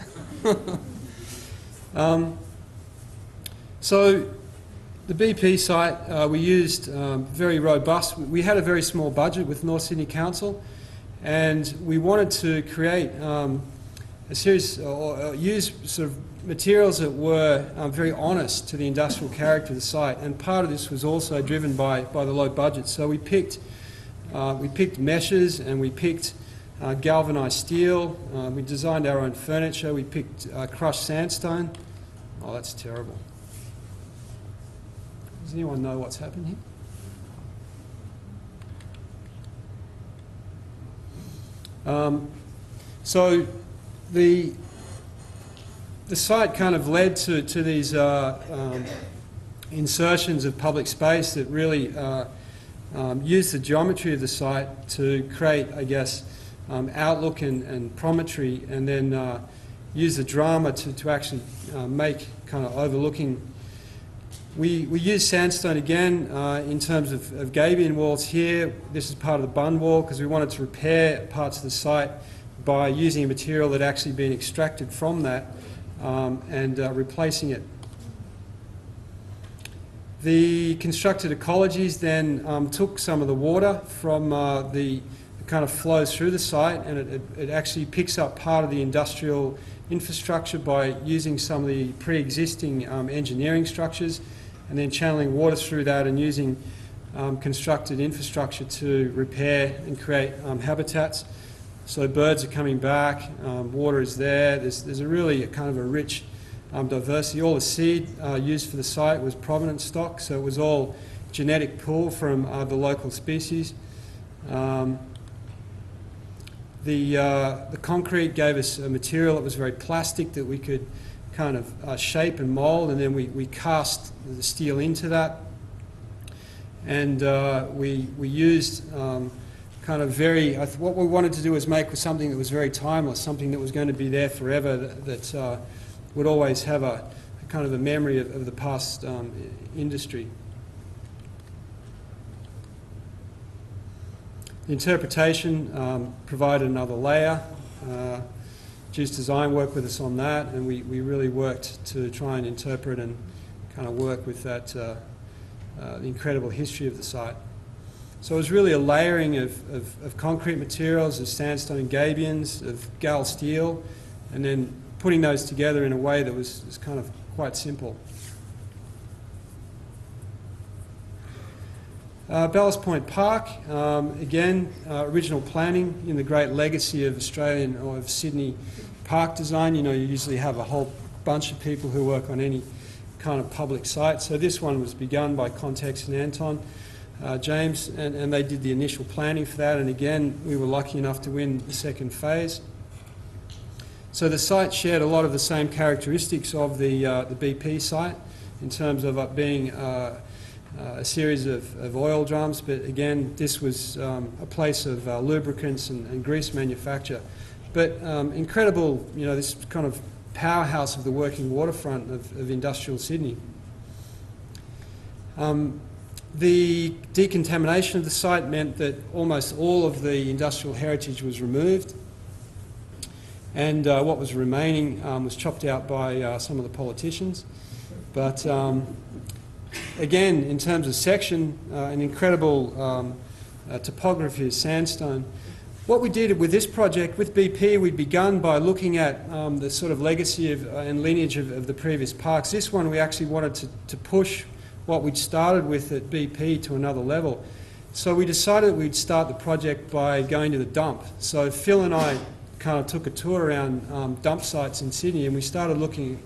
So the BP site, we used very robust. We had a very small budget with North Sydney Council, and we wanted to create a series, or use sort of materials that were very honest to the industrial character of the site. And part of this was also driven by the low budget. So we picked meshes, and we picked galvanised steel. We designed our own furniture. We picked crushed sandstone. Oh, that's terrible. Does anyone know what's happened here? So the site kind of led to these insertions of public space that really used the geometry of the site to create, I guess, outlook and promontory, and then use the drama to actually make kind of overlooking. We use sandstone again in terms of gabion walls here. This is part of the bund wall because we wanted to repair parts of the site by using a material that had actually been extracted from that and replacing it. The constructed ecologies then took some of the water from the kind of flows through the site, and it actually picks up part of the industrial infrastructure by using some of the pre-existing engineering structures, and then channeling water through that and using constructed infrastructure to repair and create habitats. So birds are coming back, water is there. There's a really kind of a rich diversity. All the seed used for the site was provenance stock, so it was all genetic pool from the local species. The concrete gave us a material that was very plastic that we could kind of shape and mould, and then we cast the steel into that. And we used kind of very, what we wanted to do was make something that was very timeless, something that was going to be there forever, that would always have a kind of a memory of the past industry. The interpretation provided another layer. UTZON worked with us on that, and we really worked to try and interpret and kind of work with that the incredible history of the site. So it was really a layering of concrete materials, of sandstone and gabions, of gal steel, and then putting those together in a way that was kind of quite simple. Ballast Point Park, again, original planning in the great legacy of Australian or of Sydney park design. You know, you usually have a whole bunch of people who work on any kind of public site. So this one was begun by Context and Anton James, and they did the initial planning for that. And again, we were lucky enough to win the second phase. So the site shared a lot of the same characteristics of the BP site in terms of it being a series of oil drums, but again, this was a place of lubricants and grease manufacture. But incredible, you know, this kind of powerhouse of the working waterfront of industrial Sydney. The decontamination of the site meant that almost all of the industrial heritage was removed, and what was remaining was chopped out by some of the politicians. But again, in terms of section, an incredible topography of sandstone. What we did with this project, with BP, we'd begun by looking at the sort of legacy and lineage of the previous parks. This one we actually wanted to push what we'd started with at BP to another level. So we decided that we'd start the project by going to the dump. So Phil and I kind of took a tour around dump sites in Sydney, and we started looking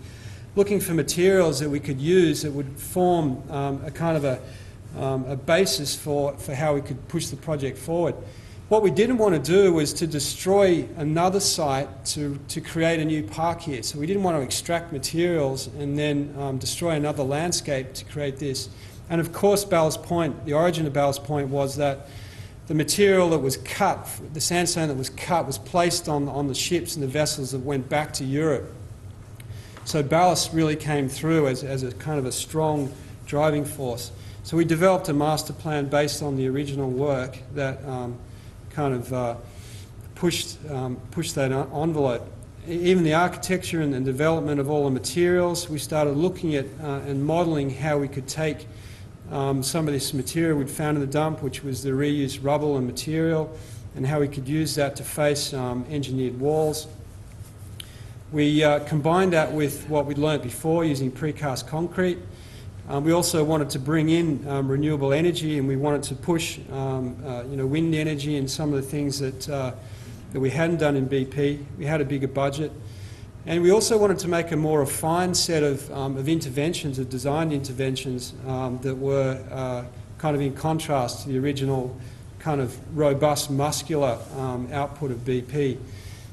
for materials that we could use that would form a kind of a basis for how we could push the project forward. What we didn't want to do was to destroy another site to create a new park here. So we didn't want to extract materials and then destroy another landscape to create this. And of course, Ballast Point, the origin of Ballast Point was that the material that was cut, the sandstone that was cut, was placed on the ships and the vessels that went back to Europe. So ballast really came through as a kind of a strong driving force. So we developed a master plan based on the original work that kind of pushed that envelope. Even the architecture and development of all the materials, we started looking at and modelling how we could take some of this material we'd found in the dump, which was the reused rubble and material, and how we could use that to face engineered walls. We combined that with what we'd learnt before using precast concrete. We also wanted to bring in renewable energy, and we wanted to push wind energy and some of the things that we hadn't done in BP. We had a bigger budget. And we also wanted to make a more refined set of interventions, of designed interventions that were kind of in contrast to the original kind of robust muscular output of BP.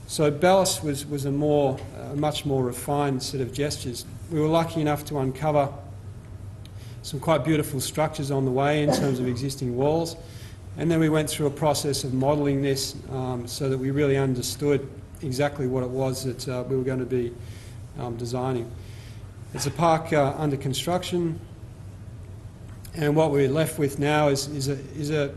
So ballast was a much more refined set of gestures. We were lucky enough to uncover some quite beautiful structures on the way in terms of existing walls, and then we went through a process of modelling this so that we really understood exactly what it was that we were going to be designing. It's a park under construction, and what we're left with now is a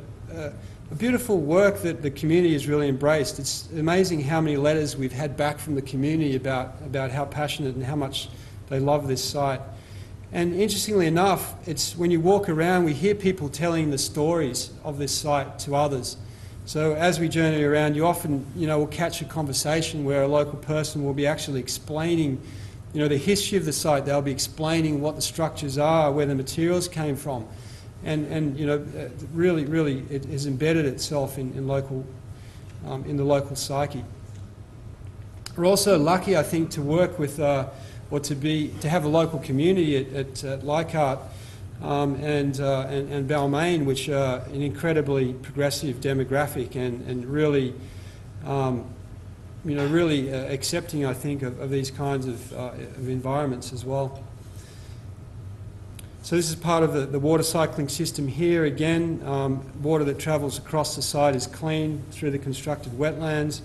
beautiful work that the community has really embraced. It's amazing how many letters we've had back from the community about how passionate and how much they love this site. And interestingly enough, it's when you walk around, we hear people telling the stories of this site to others. So as we journey around, you often, will catch a conversation where a local person will be actually explaining, the history of the site. They'll be explaining what the structures are, where the materials came from. And really it has embedded itself in the local psyche. We're also lucky, I think, to work with to have a local community at Leichhardt and Balmain, which are an incredibly progressive demographic and really, really accepting, I think, of these kinds of environments as well. So this is part of the water cycling system here. Again, water that travels across the site is clean through the constructed wetlands.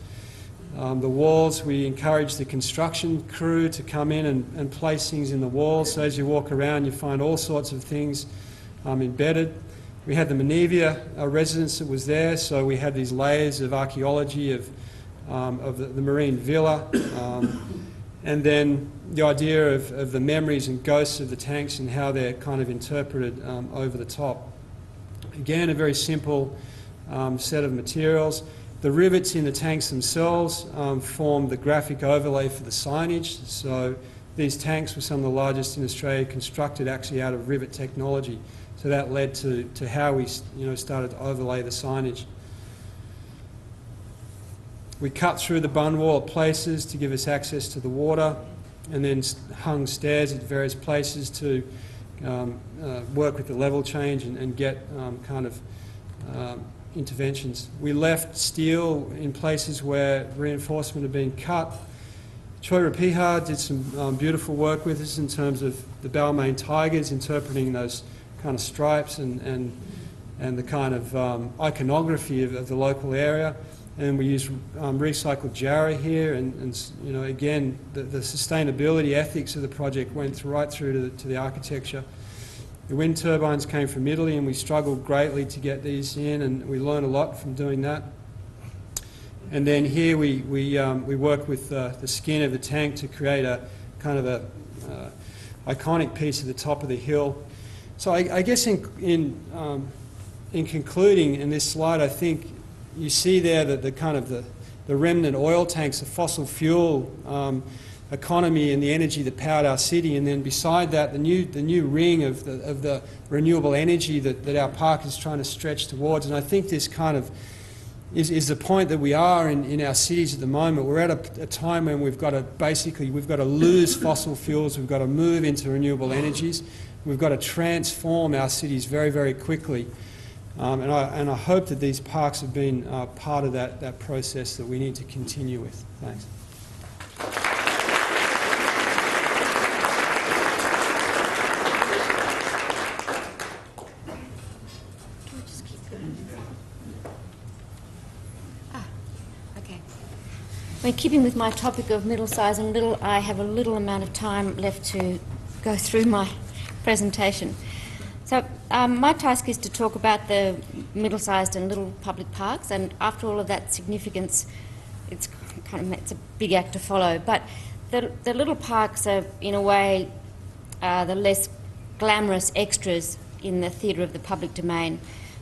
The walls, we encourage the construction crew to come in and place things in the walls. So as you walk around, you find all sorts of things embedded. We had the Menevia residence that was there, so we had these layers of archaeology, of of the marine villa, and then the idea of the memories and ghosts of the tanks and how they're kind of interpreted over the top. Again, a very simple set of materials. The rivets in the tanks themselves form the graphic overlay for the signage. So these tanks were some of the largest in Australia, constructed actually out of rivet technology. So that led to how we started to overlay the signage. We cut through the bund wall at places to give us access to the water, and then hung stairs at various places to work with the level change and get interventions. We left steel in places where reinforcement had been cut. Troy Rapihar did some beautiful work with us in terms of the Balmain tigers, interpreting those kind of stripes and the kind of iconography of the local area. And we used recycled jarrah here, and again, the sustainability ethics of the project went right through to the architecture. The wind turbines came from Italy, and we struggled greatly to get these in, and we learned a lot from doing that. And then here we work with the skin of the tank to create a kind of a iconic piece at the top of the hill. So I guess in concluding in this slide, I think you see there that the remnant oil tanks, the fossil fuel economy and the energy that powered our city, and then beside that the new ring of the renewable energy that our park is trying to stretch towards. And I think this kind of is the point that we are in our cities at the moment. We're at a time when we've got to lose fossil fuels, we've got to move into renewable energies, we've got to transform our cities very, very quickly. And I hope that these parks have been part of that process that we need to continue with. Thanks. When keeping with my topic of middle size and little, I have a little amount of time left to go through my presentation. So my task is to talk about the middle-sized and little public parks, and after all of that significance, it's a big act to follow. But the little parks are, in a way, the less glamorous extras in the theatre of the public domain.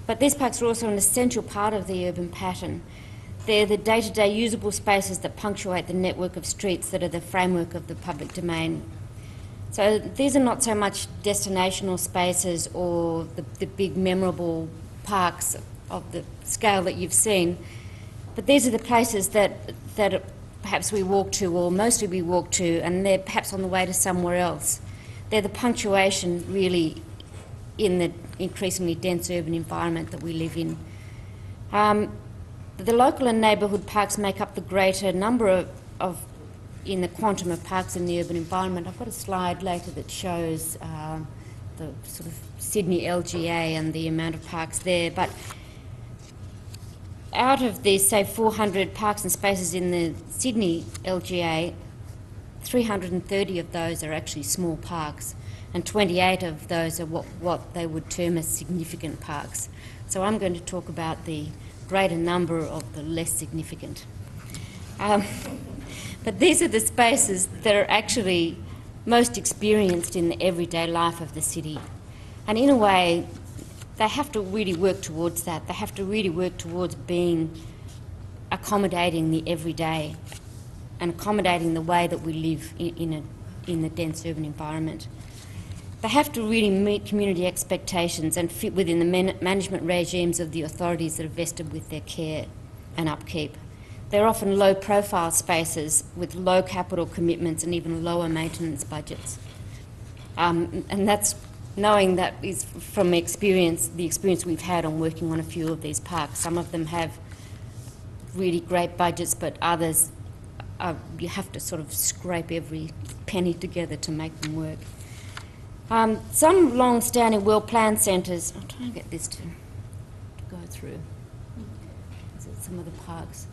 But these parks are also an essential part of the urban pattern. They're the day-to-day usable spaces that punctuate the network of streets that are the framework of the public domain. So these are not so much destinational spaces or the big memorable parks of the scale that you've seen, but these are the places that perhaps we walk to, or mostly we walk to, and they're perhaps on the way to somewhere else. They're the punctuation, really, in the increasingly dense urban environment that we live in. The local and neighbourhood parks make up the greater number in the quantum of parks in the urban environment. I've got a slide later that shows the sort of Sydney LGA and the amount of parks there. But out of these, say, 400 parks and spaces in the Sydney LGA, 330 of those are actually small parks, and 28 of those are what they would term as significant parks. So I'm going to talk about the greater number of the less significant. But these are the spaces that are actually most experienced in the everyday life of the city. And in a way, they have to really work towards that. They have to really work towards being accommodating the everyday and accommodating the way that we live in the dense urban environment. They have to really meet community expectations and fit within the management regimes of the authorities that are vested with their care and upkeep. They're often low-profile spaces with low capital commitments and even lower maintenance budgets. And that's knowing that is from experience, the experience we've had on working on a few of these parks. Some of them have really great budgets, but others, you have to sort of scrape every penny together to make them work. Some long-standing, well-planned centres, I'll try and get this to go through. Some of the parks.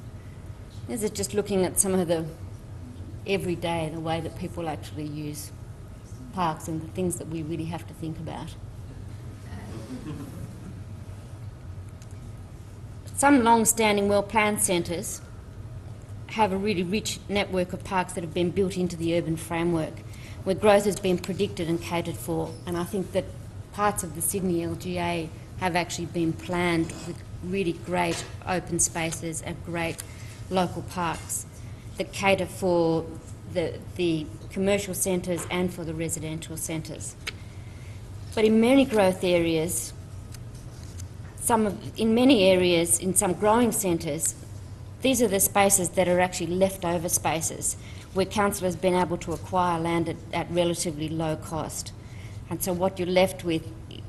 This is just looking at some of the everyday, the way that people actually use parks and the things that we really have to think about. Some long-standing, well-planned centres have a really rich network of parks that have been built into the urban framework, where growth has been predicted and catered for. And I think that parts of the Sydney LGA have actually been planned with really great open spaces and great local parks that cater for the commercial centres and for the residential centres. But in many growth areas, in many areas, in some growing centres, these are the spaces that are actually leftover spaces where council has been able to acquire land at relatively low cost. And so what you're left with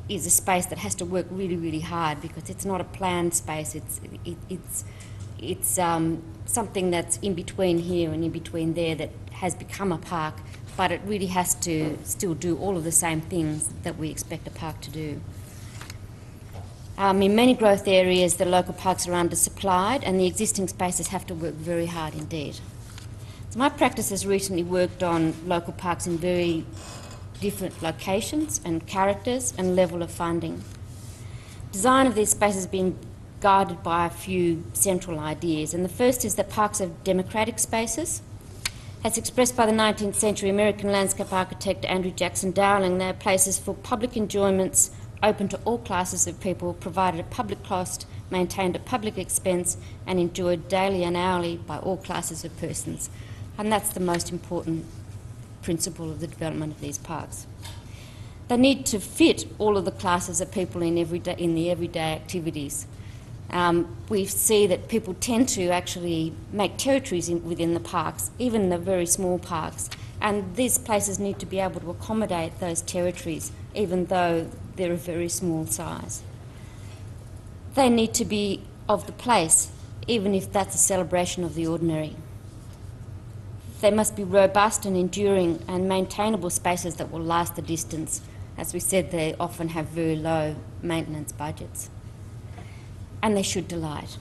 is a space that has to work really, really hard because it's not a planned space. It's something that's in between here and in between there that has become a park, but it really has to still do all of the same things that we expect a park to do. In many growth areas, the local parks are undersupplied and the existing spaces have to work very hard indeed. So my practice has recently worked on local parks in very different locations and characters and level of funding. Design of these spaces has been guided by a few central ideas, and the first is that parks are democratic spaces. As expressed by the 19th century American landscape architect Andrew Jackson Dowling, they are places for public enjoyments open to all classes of people, provided at public cost, maintained at public expense, and enjoyed daily and hourly by all classes of persons. And that's the most important principle of the development of these parks. They need to fit all of the classes of people in the everyday activities. We see that people tend to actually make territories within the parks, even the very small parks, and these places need to be able to accommodate those territories, even though they're a very small size. They need to be of the place, even if that's a celebration of the ordinary. They must be robust and enduring and maintainable spaces that will last the distance. As we said, they often have very low maintenance budgets. And they should delight.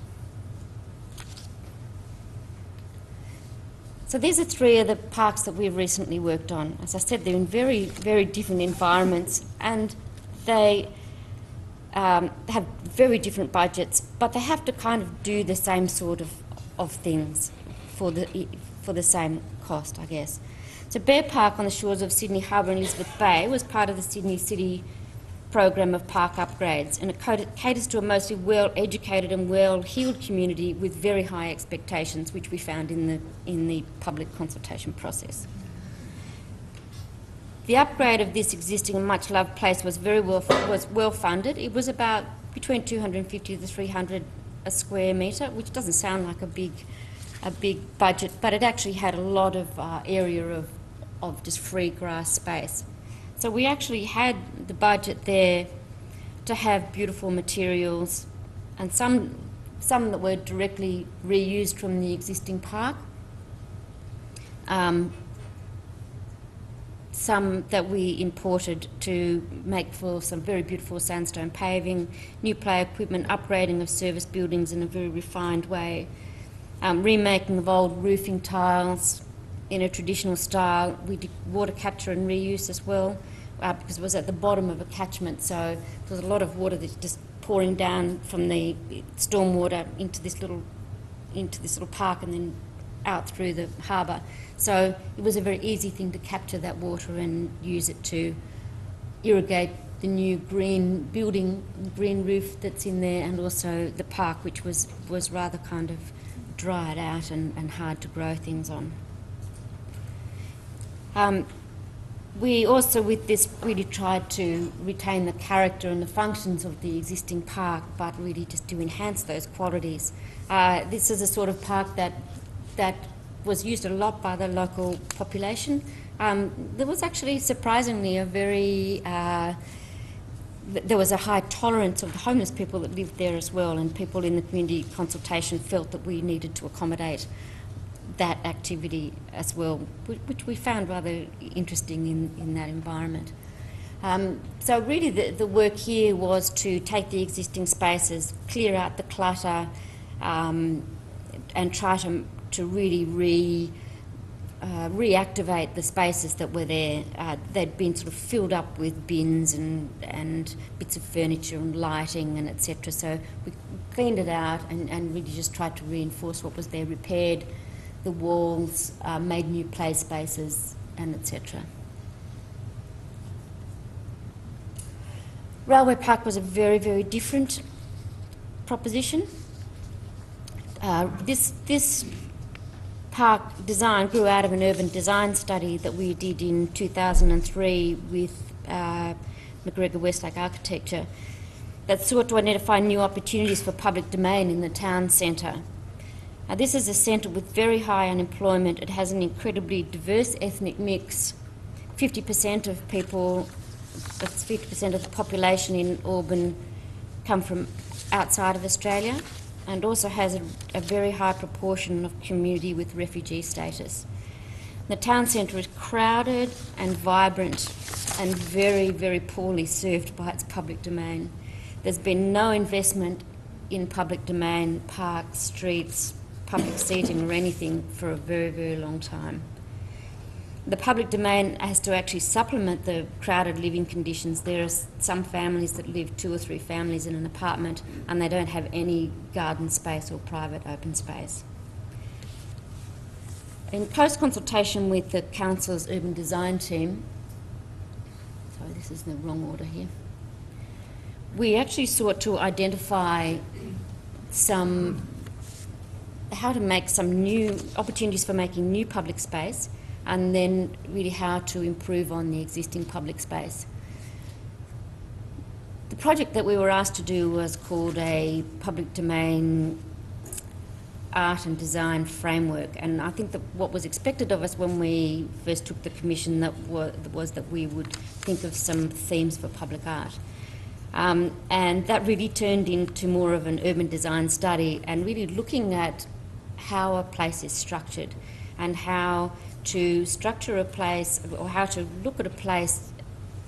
So these are three of the parks that we've recently worked on. As I said, they're in very, very different environments and they have very different budgets, but they have to kind of do the same sort of things for the same cost, I guess. So Bear Park on the shores of Sydney Harbour and Elizabeth Bay was part of the Sydney City program of park upgrades, and it caters to a mostly well-educated and well-heeled community with very high expectations, which we found in the public consultation process. The upgrade of this existing and much-loved place was well funded. It was about between 250 to 300 a square metre, which doesn't sound like a big budget, but it actually had a lot of area of just free grass space. So we actually had the budget there to have beautiful materials and some that were directly reused from the existing park, some that we imported to make for some very beautiful sandstone paving, new play equipment, upgrading of service buildings in a very refined way, remaking of old roofing tiles in a traditional style. We did water capture and reuse as well, because it was at the bottom of a catchment, so there was a lot of water that's just pouring down from the stormwater into this little park and then out through the harbour. So it was a very easy thing to capture that water and use it to irrigate the new green building, green roof that's in there, and also the park, which was rather kind of dried out and hard to grow things on. We also, with this, really tried to retain the character and the functions of the existing park, but really just to enhance those qualities. This is a sort of park that was used a lot by the local population. There was actually surprisingly there was a high tolerance of the homeless people that lived there as well, and people in the community consultation felt that we needed to accommodate that activity as well, which we found rather interesting in that environment. So really the work here was to take the existing spaces, clear out the clutter, and try to really reactivate the spaces that were there. They'd been sort of filled up with bins and bits of furniture and lighting and etc. So we cleaned it out and really just tried to reinforce what was there, repaired the walls, made new play spaces, and etc. Railway Park was a very, very different proposition. This park design grew out of an urban design study that we did in 2003 with Macgregor Westlake Architecture that sought to identify new opportunities for public domain in the town centre. This is a centre with very high unemployment. It has an incredibly diverse ethnic mix. 50% of people, that's 50% of the population in Auburn, come from outside of Australia, and also has a very high proportion of community with refugee status. The town centre is crowded and vibrant and very, very poorly served by its public domain. There's been no investment in public domain, parks, streets, public seating or anything for a very, very long time. The public domain has to actually supplement the crowded living conditions. There are some families that live 2 or 3 families in an apartment and they don't have any garden space or private open space. In close consultation with the Council's urban design team, sorry, this is in the wrong order here, we actually sought to identify how to make some new opportunities for making new public space, and then really how to improve on the existing public space. The project that we were asked to do was called a public domain art and design framework, and I think that what was expected of us when we first took the commission was that we would think of some themes for public art. And that really turned into more of an urban design study and really looking at how a place is structured and how to structure a place or how to look at a place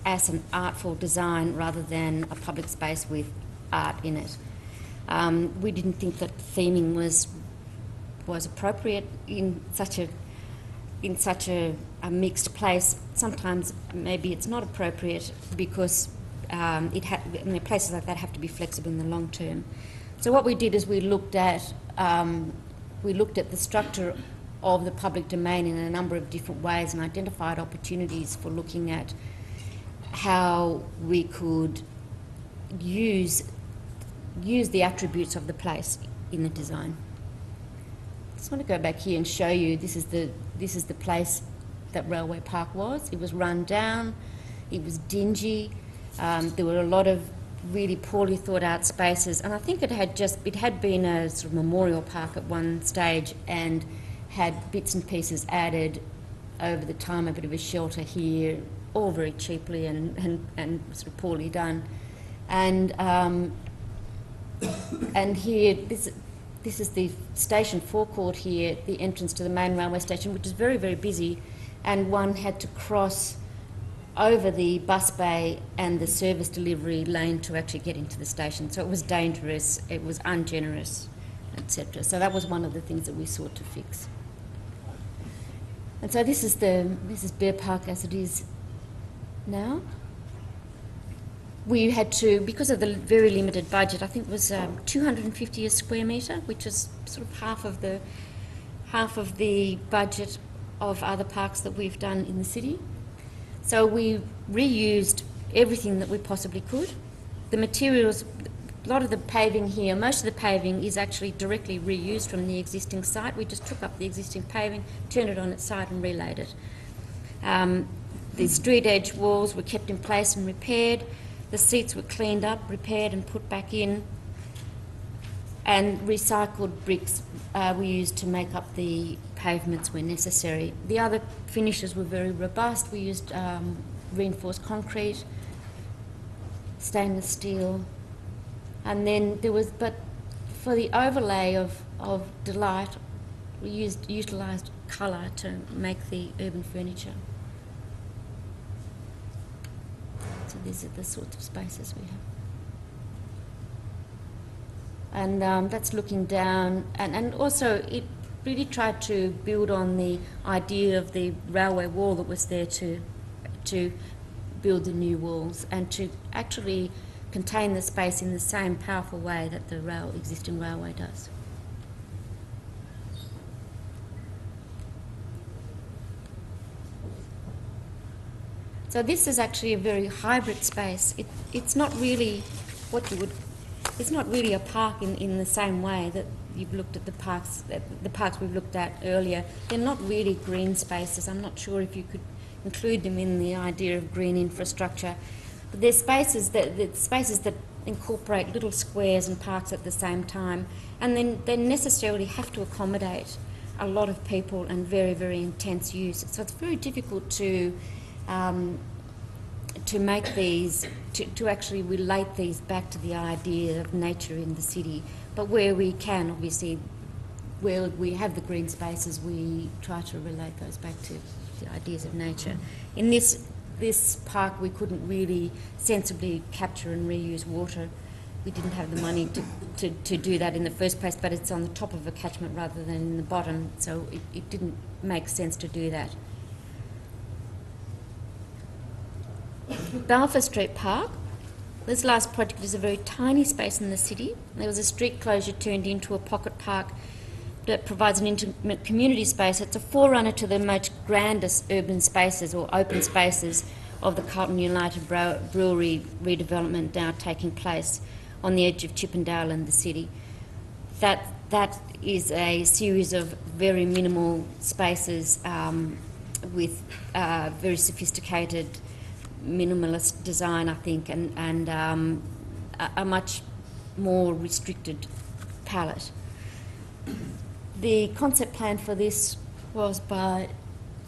as an artful design rather than a public space with art in it. We didn't think that theming was appropriate in such a mixed place. Sometimes maybe it's not appropriate because places like that have to be flexible in the long term. So what we did is we looked at the structure of the public domain in a number of different ways and identified opportunities for looking at how we could use the attributes of the place in the design. I just want to go back here and show you this is the place that Railway Park was. It was run down, it was dingy, there were a lot of really poorly thought out spaces, and I think it had been a sort of memorial park at one stage and had bits and pieces added over the time, a bit of a shelter here, all very cheaply and sort of poorly done. And here, this is the station forecourt here, the entrance to the main railway station, which is very, very busy, and one had to cross over the bus bay and the service delivery lane to actually get into the station. So it was dangerous, it was ungenerous, etc. So that was one of the things that we sought to fix. And so this is Bear Park as it is now. We had to, because of the very limited budget, I think it was 250 a square metre, which is sort of half of the budget of other parks that we've done in the city. So we reused everything that we possibly could. The materials, a lot of the paving here, most of the paving is actually directly reused from the existing site. We just took up the existing paving, turned it on its side and relaid it. The street edge walls were kept in place and repaired. The seats were cleaned up, repaired and put back in. And recycled bricks we used to make up the pavements where necessary. The other finishes were very robust. We used reinforced concrete, stainless steel, and then there was, but for the overlay of delight, we utilised colour to make the urban furniture. So these are the sorts of spaces we have. And that's looking down, and also it really tried to build on the idea of the railway wall that was there to build the new walls and to actually contain the space in the same powerful way that the existing railway does. So this is actually a very hybrid space. It's not really what you would. It's not really a park in the same way that you've looked at the parks we've looked at earlier. They're not really green spaces. I'm not sure if you could include them in the idea of green infrastructure. But they're spaces that incorporate little squares and parks at the same time, and then they necessarily have to accommodate a lot of people and very, very intense use. So it's very difficult to make these, to actually relate these back to the idea of nature in the city. But where we can, obviously, where we have the green spaces, we try to relate those back to the ideas of nature. In this park, we couldn't really sensibly capture and reuse water. We didn't have the money to do that in the first place, but it's on the top of a catchment rather than in the bottom, so it didn't make sense to do that. Balfour Street Park. This last project is a very tiny space in the city. There was a street closure turned into a pocket park that provides an intimate community space. It's a forerunner to the most grandest urban spaces or open spaces of the Carlton United Brewery redevelopment now taking place on the edge of Chippendale and the city. That is a series of very minimal spaces with very sophisticated minimalist design, I think, and a much more restricted palette. The concept plan for this was by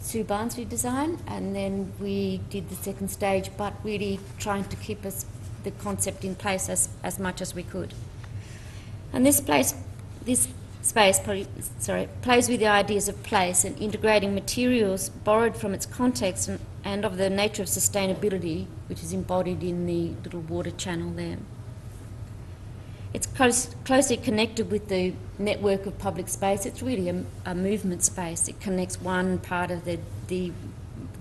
Sue Barnsley Design, and then we did the second stage, but really trying to keep the concept in place as much as we could. And this space plays with the ideas of place and integrating materials borrowed from its context and of the nature of sustainability, which is embodied in the little water channel there. It's closely connected with the network of public space. It's really a movement space. It connects one part of the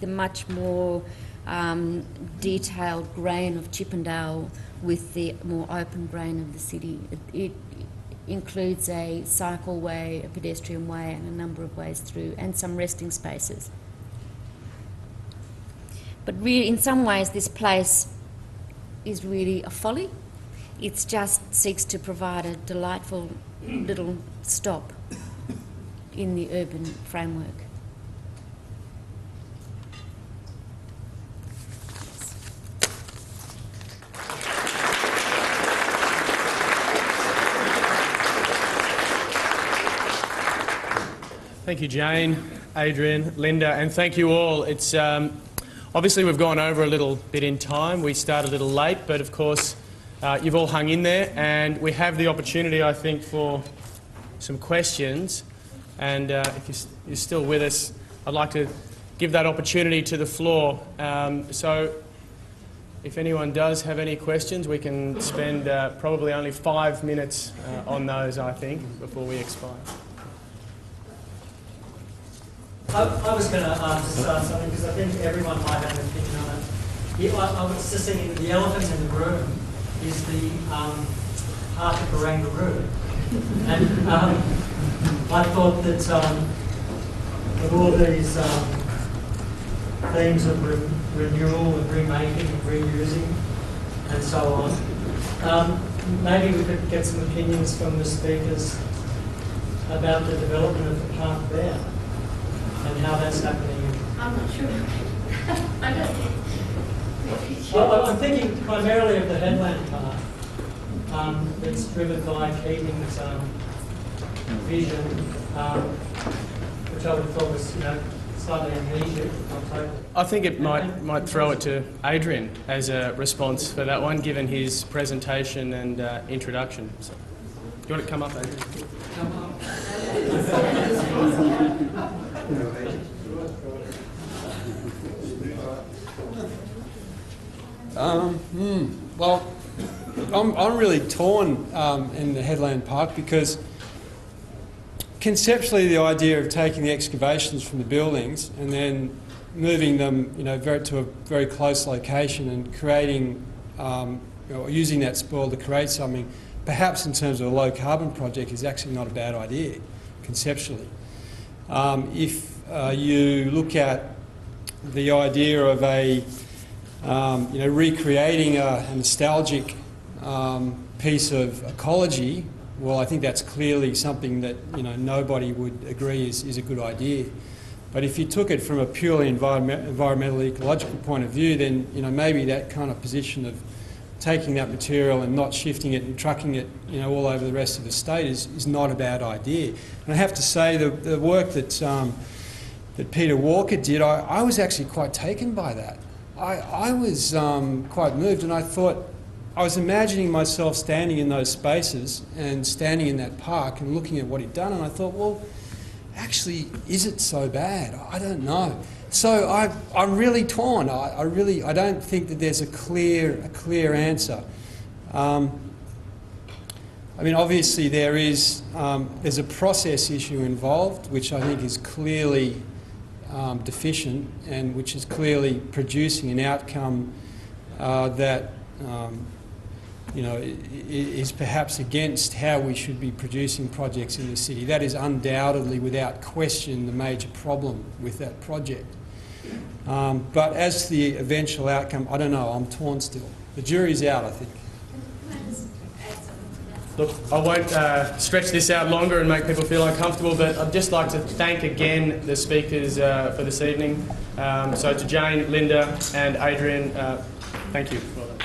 much more detailed grain of Chippendale with the more open grain of the city. It includes a cycleway, a pedestrian way, and a number of ways through, and some resting spaces. But really, in some ways, this place is really a folly. It just seeks to provide a delightful little stop in the urban framework. Thank you, Jane, Adrian, Linda, and thank you all. It's obviously we've gone over a little bit in time. We started a little late, but of course you've all hung in there, and we have the opportunity, I think, for some questions. And if you're still with us, I'd like to give that opportunity to the floor. So if anyone does have any questions, we can spend probably only 5 minutes on those, I think, before we expire. I was going to start something because I think everyone might have an opinion on it. I was just thinking the elephant in the room is the heart of Barangaroo. And I thought that with all these themes of renewal and remaking and reusing and so on, maybe we could get some opinions from the speakers about the development of the park there. And how that's happening. I'm not sure. I don't think. Well, I'm thinking primarily of the Headland Park that's driven by Keating's vision, which I would have thought was, slightly amnesia, not totally. I think it might throw it to Adrian as a response for that one, given his presentation and introduction. So, do you want to come up, Adrian? Come up. Well, I'm really torn in the Headland Park because conceptually the idea of taking the excavations from the buildings and then moving them, to a very close location and creating, using that spoil to create something, perhaps in terms of a low carbon project, is actually not a bad idea conceptually. If you look at the idea of a recreating a nostalgic piece of ecology, well, I think that's clearly something that nobody would agree is a good idea. But if you took it from a purely environmental ecological point of view, then maybe that kind of position of taking that material and not shifting it and trucking it all over the rest of the state is not a bad idea. And I have to say the work that Peter Walker did, I was actually quite taken by that. I was quite moved, and I thought, I was imagining myself standing in those spaces and standing in that park and looking at what he'd done, and I thought, well, actually, is it so bad? I don't know. So I'm really torn. I don't think that there's a clear answer. I mean, obviously there's a process issue involved, which I think is clearly deficient and which is clearly producing an outcome that is perhaps against how we should be producing projects in the city. That is undoubtedly, without question, the major problem with that project. But as to the eventual outcome, I don't know, I'm torn still. The jury's out, I think. Look, I won't stretch this out longer and make people feel uncomfortable, but I'd just like to thank again the speakers for this evening. So to Jane, Linda and Adrian, thank you. Well done.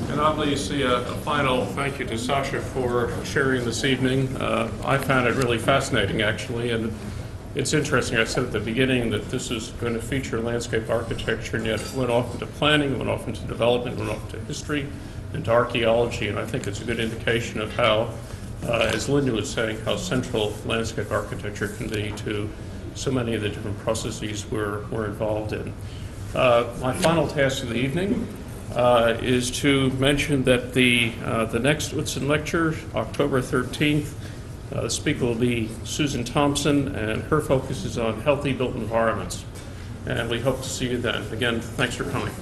And obviously a final thank you to Sasha for sharing this evening. I found it really fascinating, actually, and it's interesting. I said at the beginning that this is going to feature landscape architecture, and yet it went off into planning, went off into development, went off into history, into archaeology, and I think it's a good indication of how, as Linda was saying, how central landscape architecture can be to so many of the different processes we're involved in. My final task of the evening is to mention that the next UTZON lecture, October 13th, the speaker will be Susan Thompson, and her focus is on healthy built environments. And we hope to see you then. Again, thanks for coming.